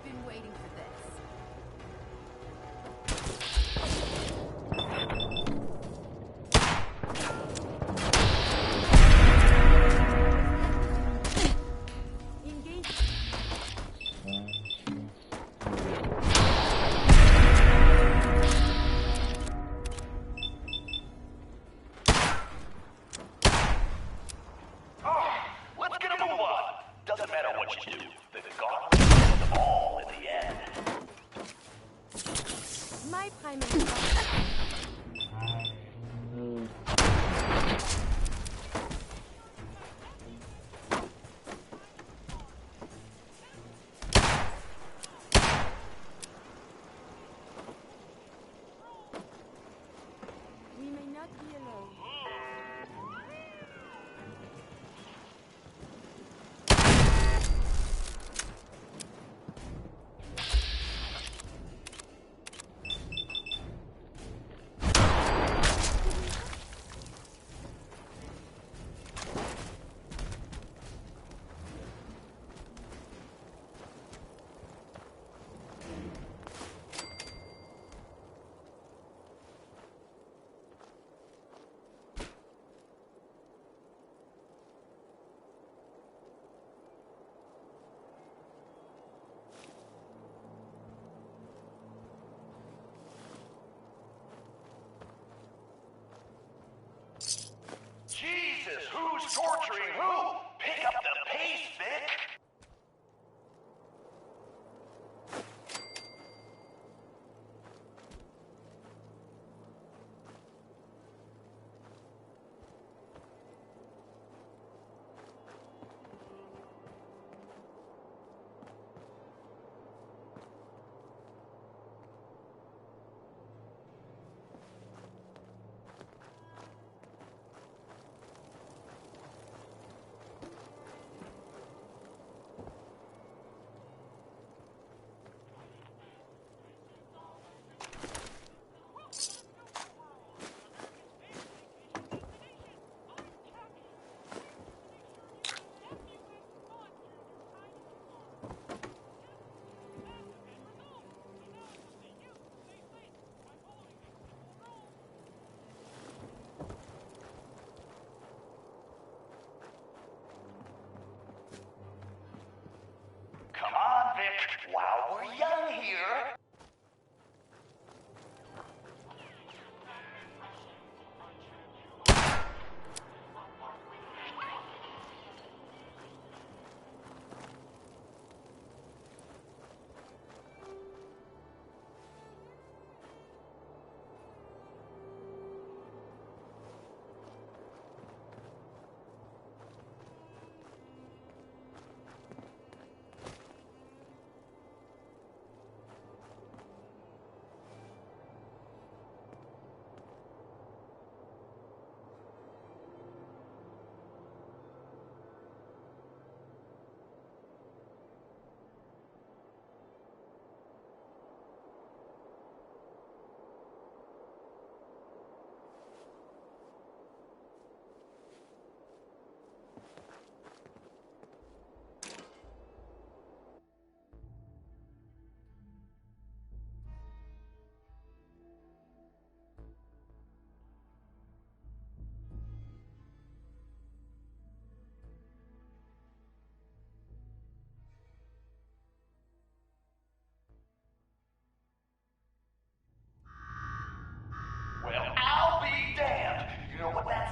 Been waiting for this. Let's get a move on. Doesn't matter what you do. The gauntlet gets them all in the end. My primary. We may not be alone. Jesus, who's torturing who? Pick up the pace, Vic!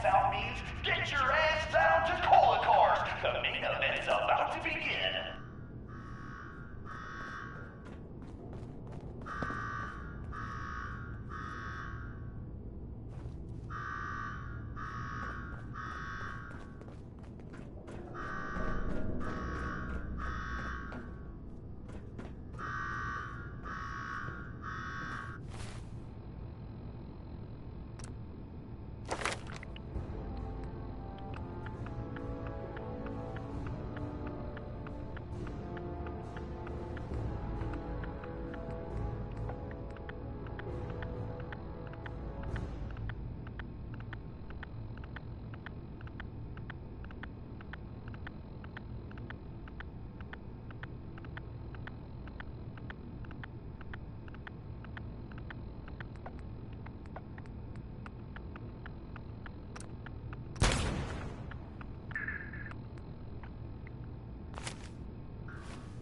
that sound means get your ass down to Cola Cars. The main event's about to begin.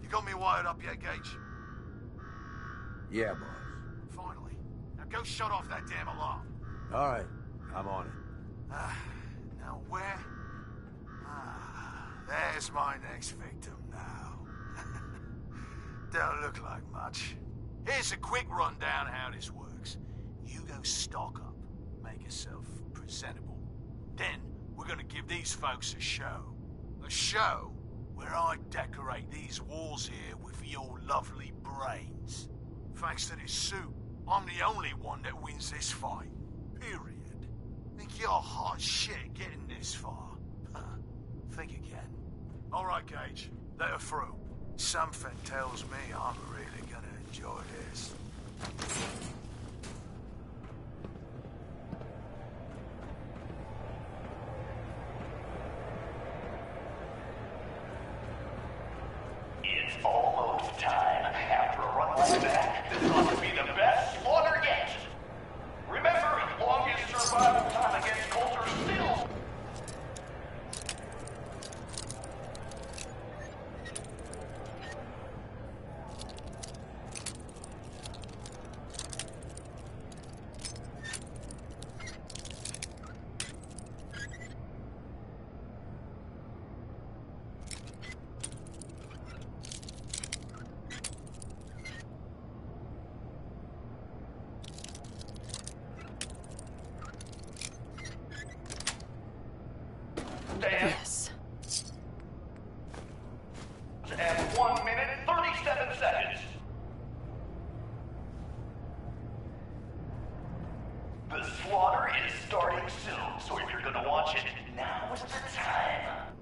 You got me wired up yet, Gage? Yeah, boss. Finally. Now go shut off that damn alarm. All right, I'm on it. Now where? There's my next victim now. Don't look like much. Here's a quick rundown how this works. You go stock up, make yourself presentable. Then we're gonna give these folks a show. A show where I decorate these walls here with your lovely brains. Thanks to this suit, I'm the only one that wins this fight. Period. Think you're hot shit getting this far? Think again. All right, Gage. Let her through. Something tells me I'm really gonna enjoy this. It's almost time. After a run like that, this ought to be the best slaughter yet. Remember, longest survival time against Coulter still. Yes. And 1 minute, 37 seconds. The slaughter is starting soon, so if you're gonna watch it, now is the time.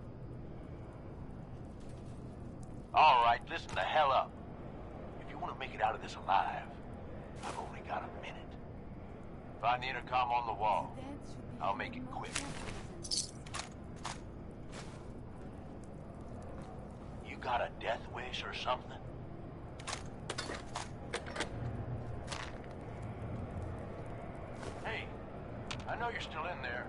All right, listen the hell up. If you want to make it out of this alive, I've only got a minute. Find the intercom on the wall. I'll make it quick. You got a death wish or something? Hey, I know you're still in there.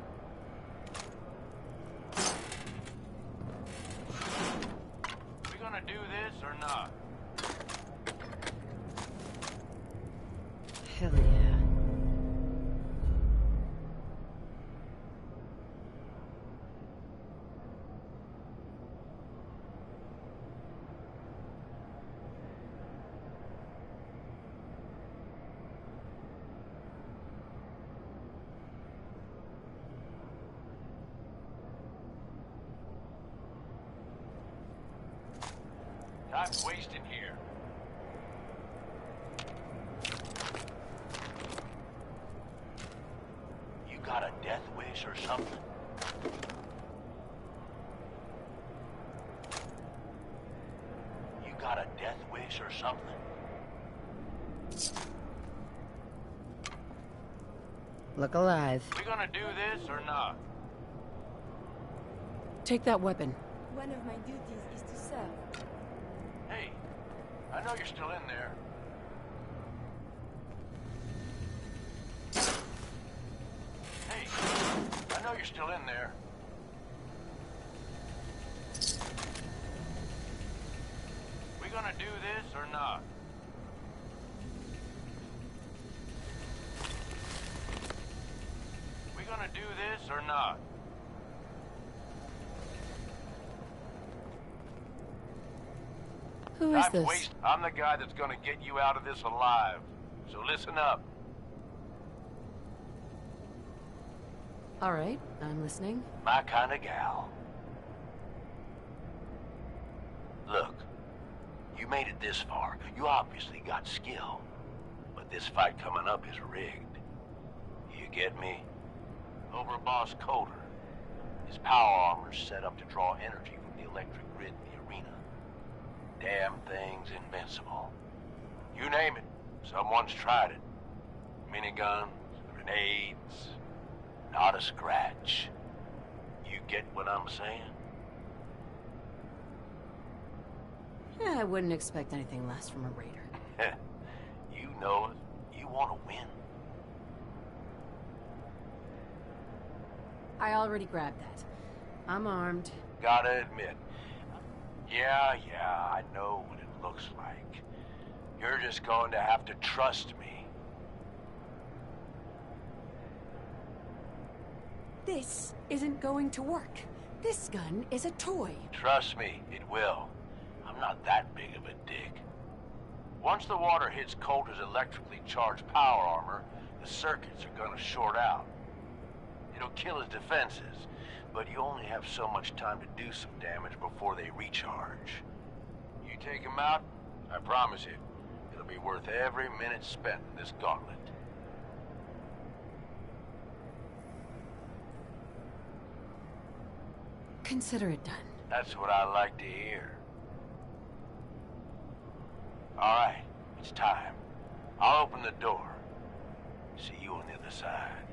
We gonna do this or not? Hell yeah. Time's wasting here. You got a death wish or something? You got a death wish or something? Look alive. We gonna do this or not? Take that weapon. One of my duties is to serve. Hey, I know you're still in there. Hey, I know you're still in there. We gonna do this or not? We gonna do this or not? Who is this? I'm the guy that's gonna get you out of this alive. So listen up. All right, I'm listening. My kind of gal. Look, you made it this far. You obviously got skill. But this fight coming up is rigged. You get me? Over Boss Coulter. His power armor's set up to draw energy from the electric grid in the arena. Damn thing's invincible. You name it, someone's tried it. Miniguns, grenades, not a scratch. You get what I'm saying? Yeah, I wouldn't expect anything less from a raider. You know it. You want to win. I already grabbed that. I'm armed. Gotta admit. Yeah, I know what it looks like. You're just going to have to trust me. This isn't going to work. This gun is a toy. Trust me, it will. I'm not that big of a dick. Once the water hits Coulter's electrically charged power armor, the circuits are gonna short out. It'll kill his defenses, but you only have so much time to do some damage before they recharge. You take him out, I promise you, it'll be worth every minute spent in this gauntlet. Consider it done. That's what I like to hear. All right, it's time. I'll open the door. See you on the other side.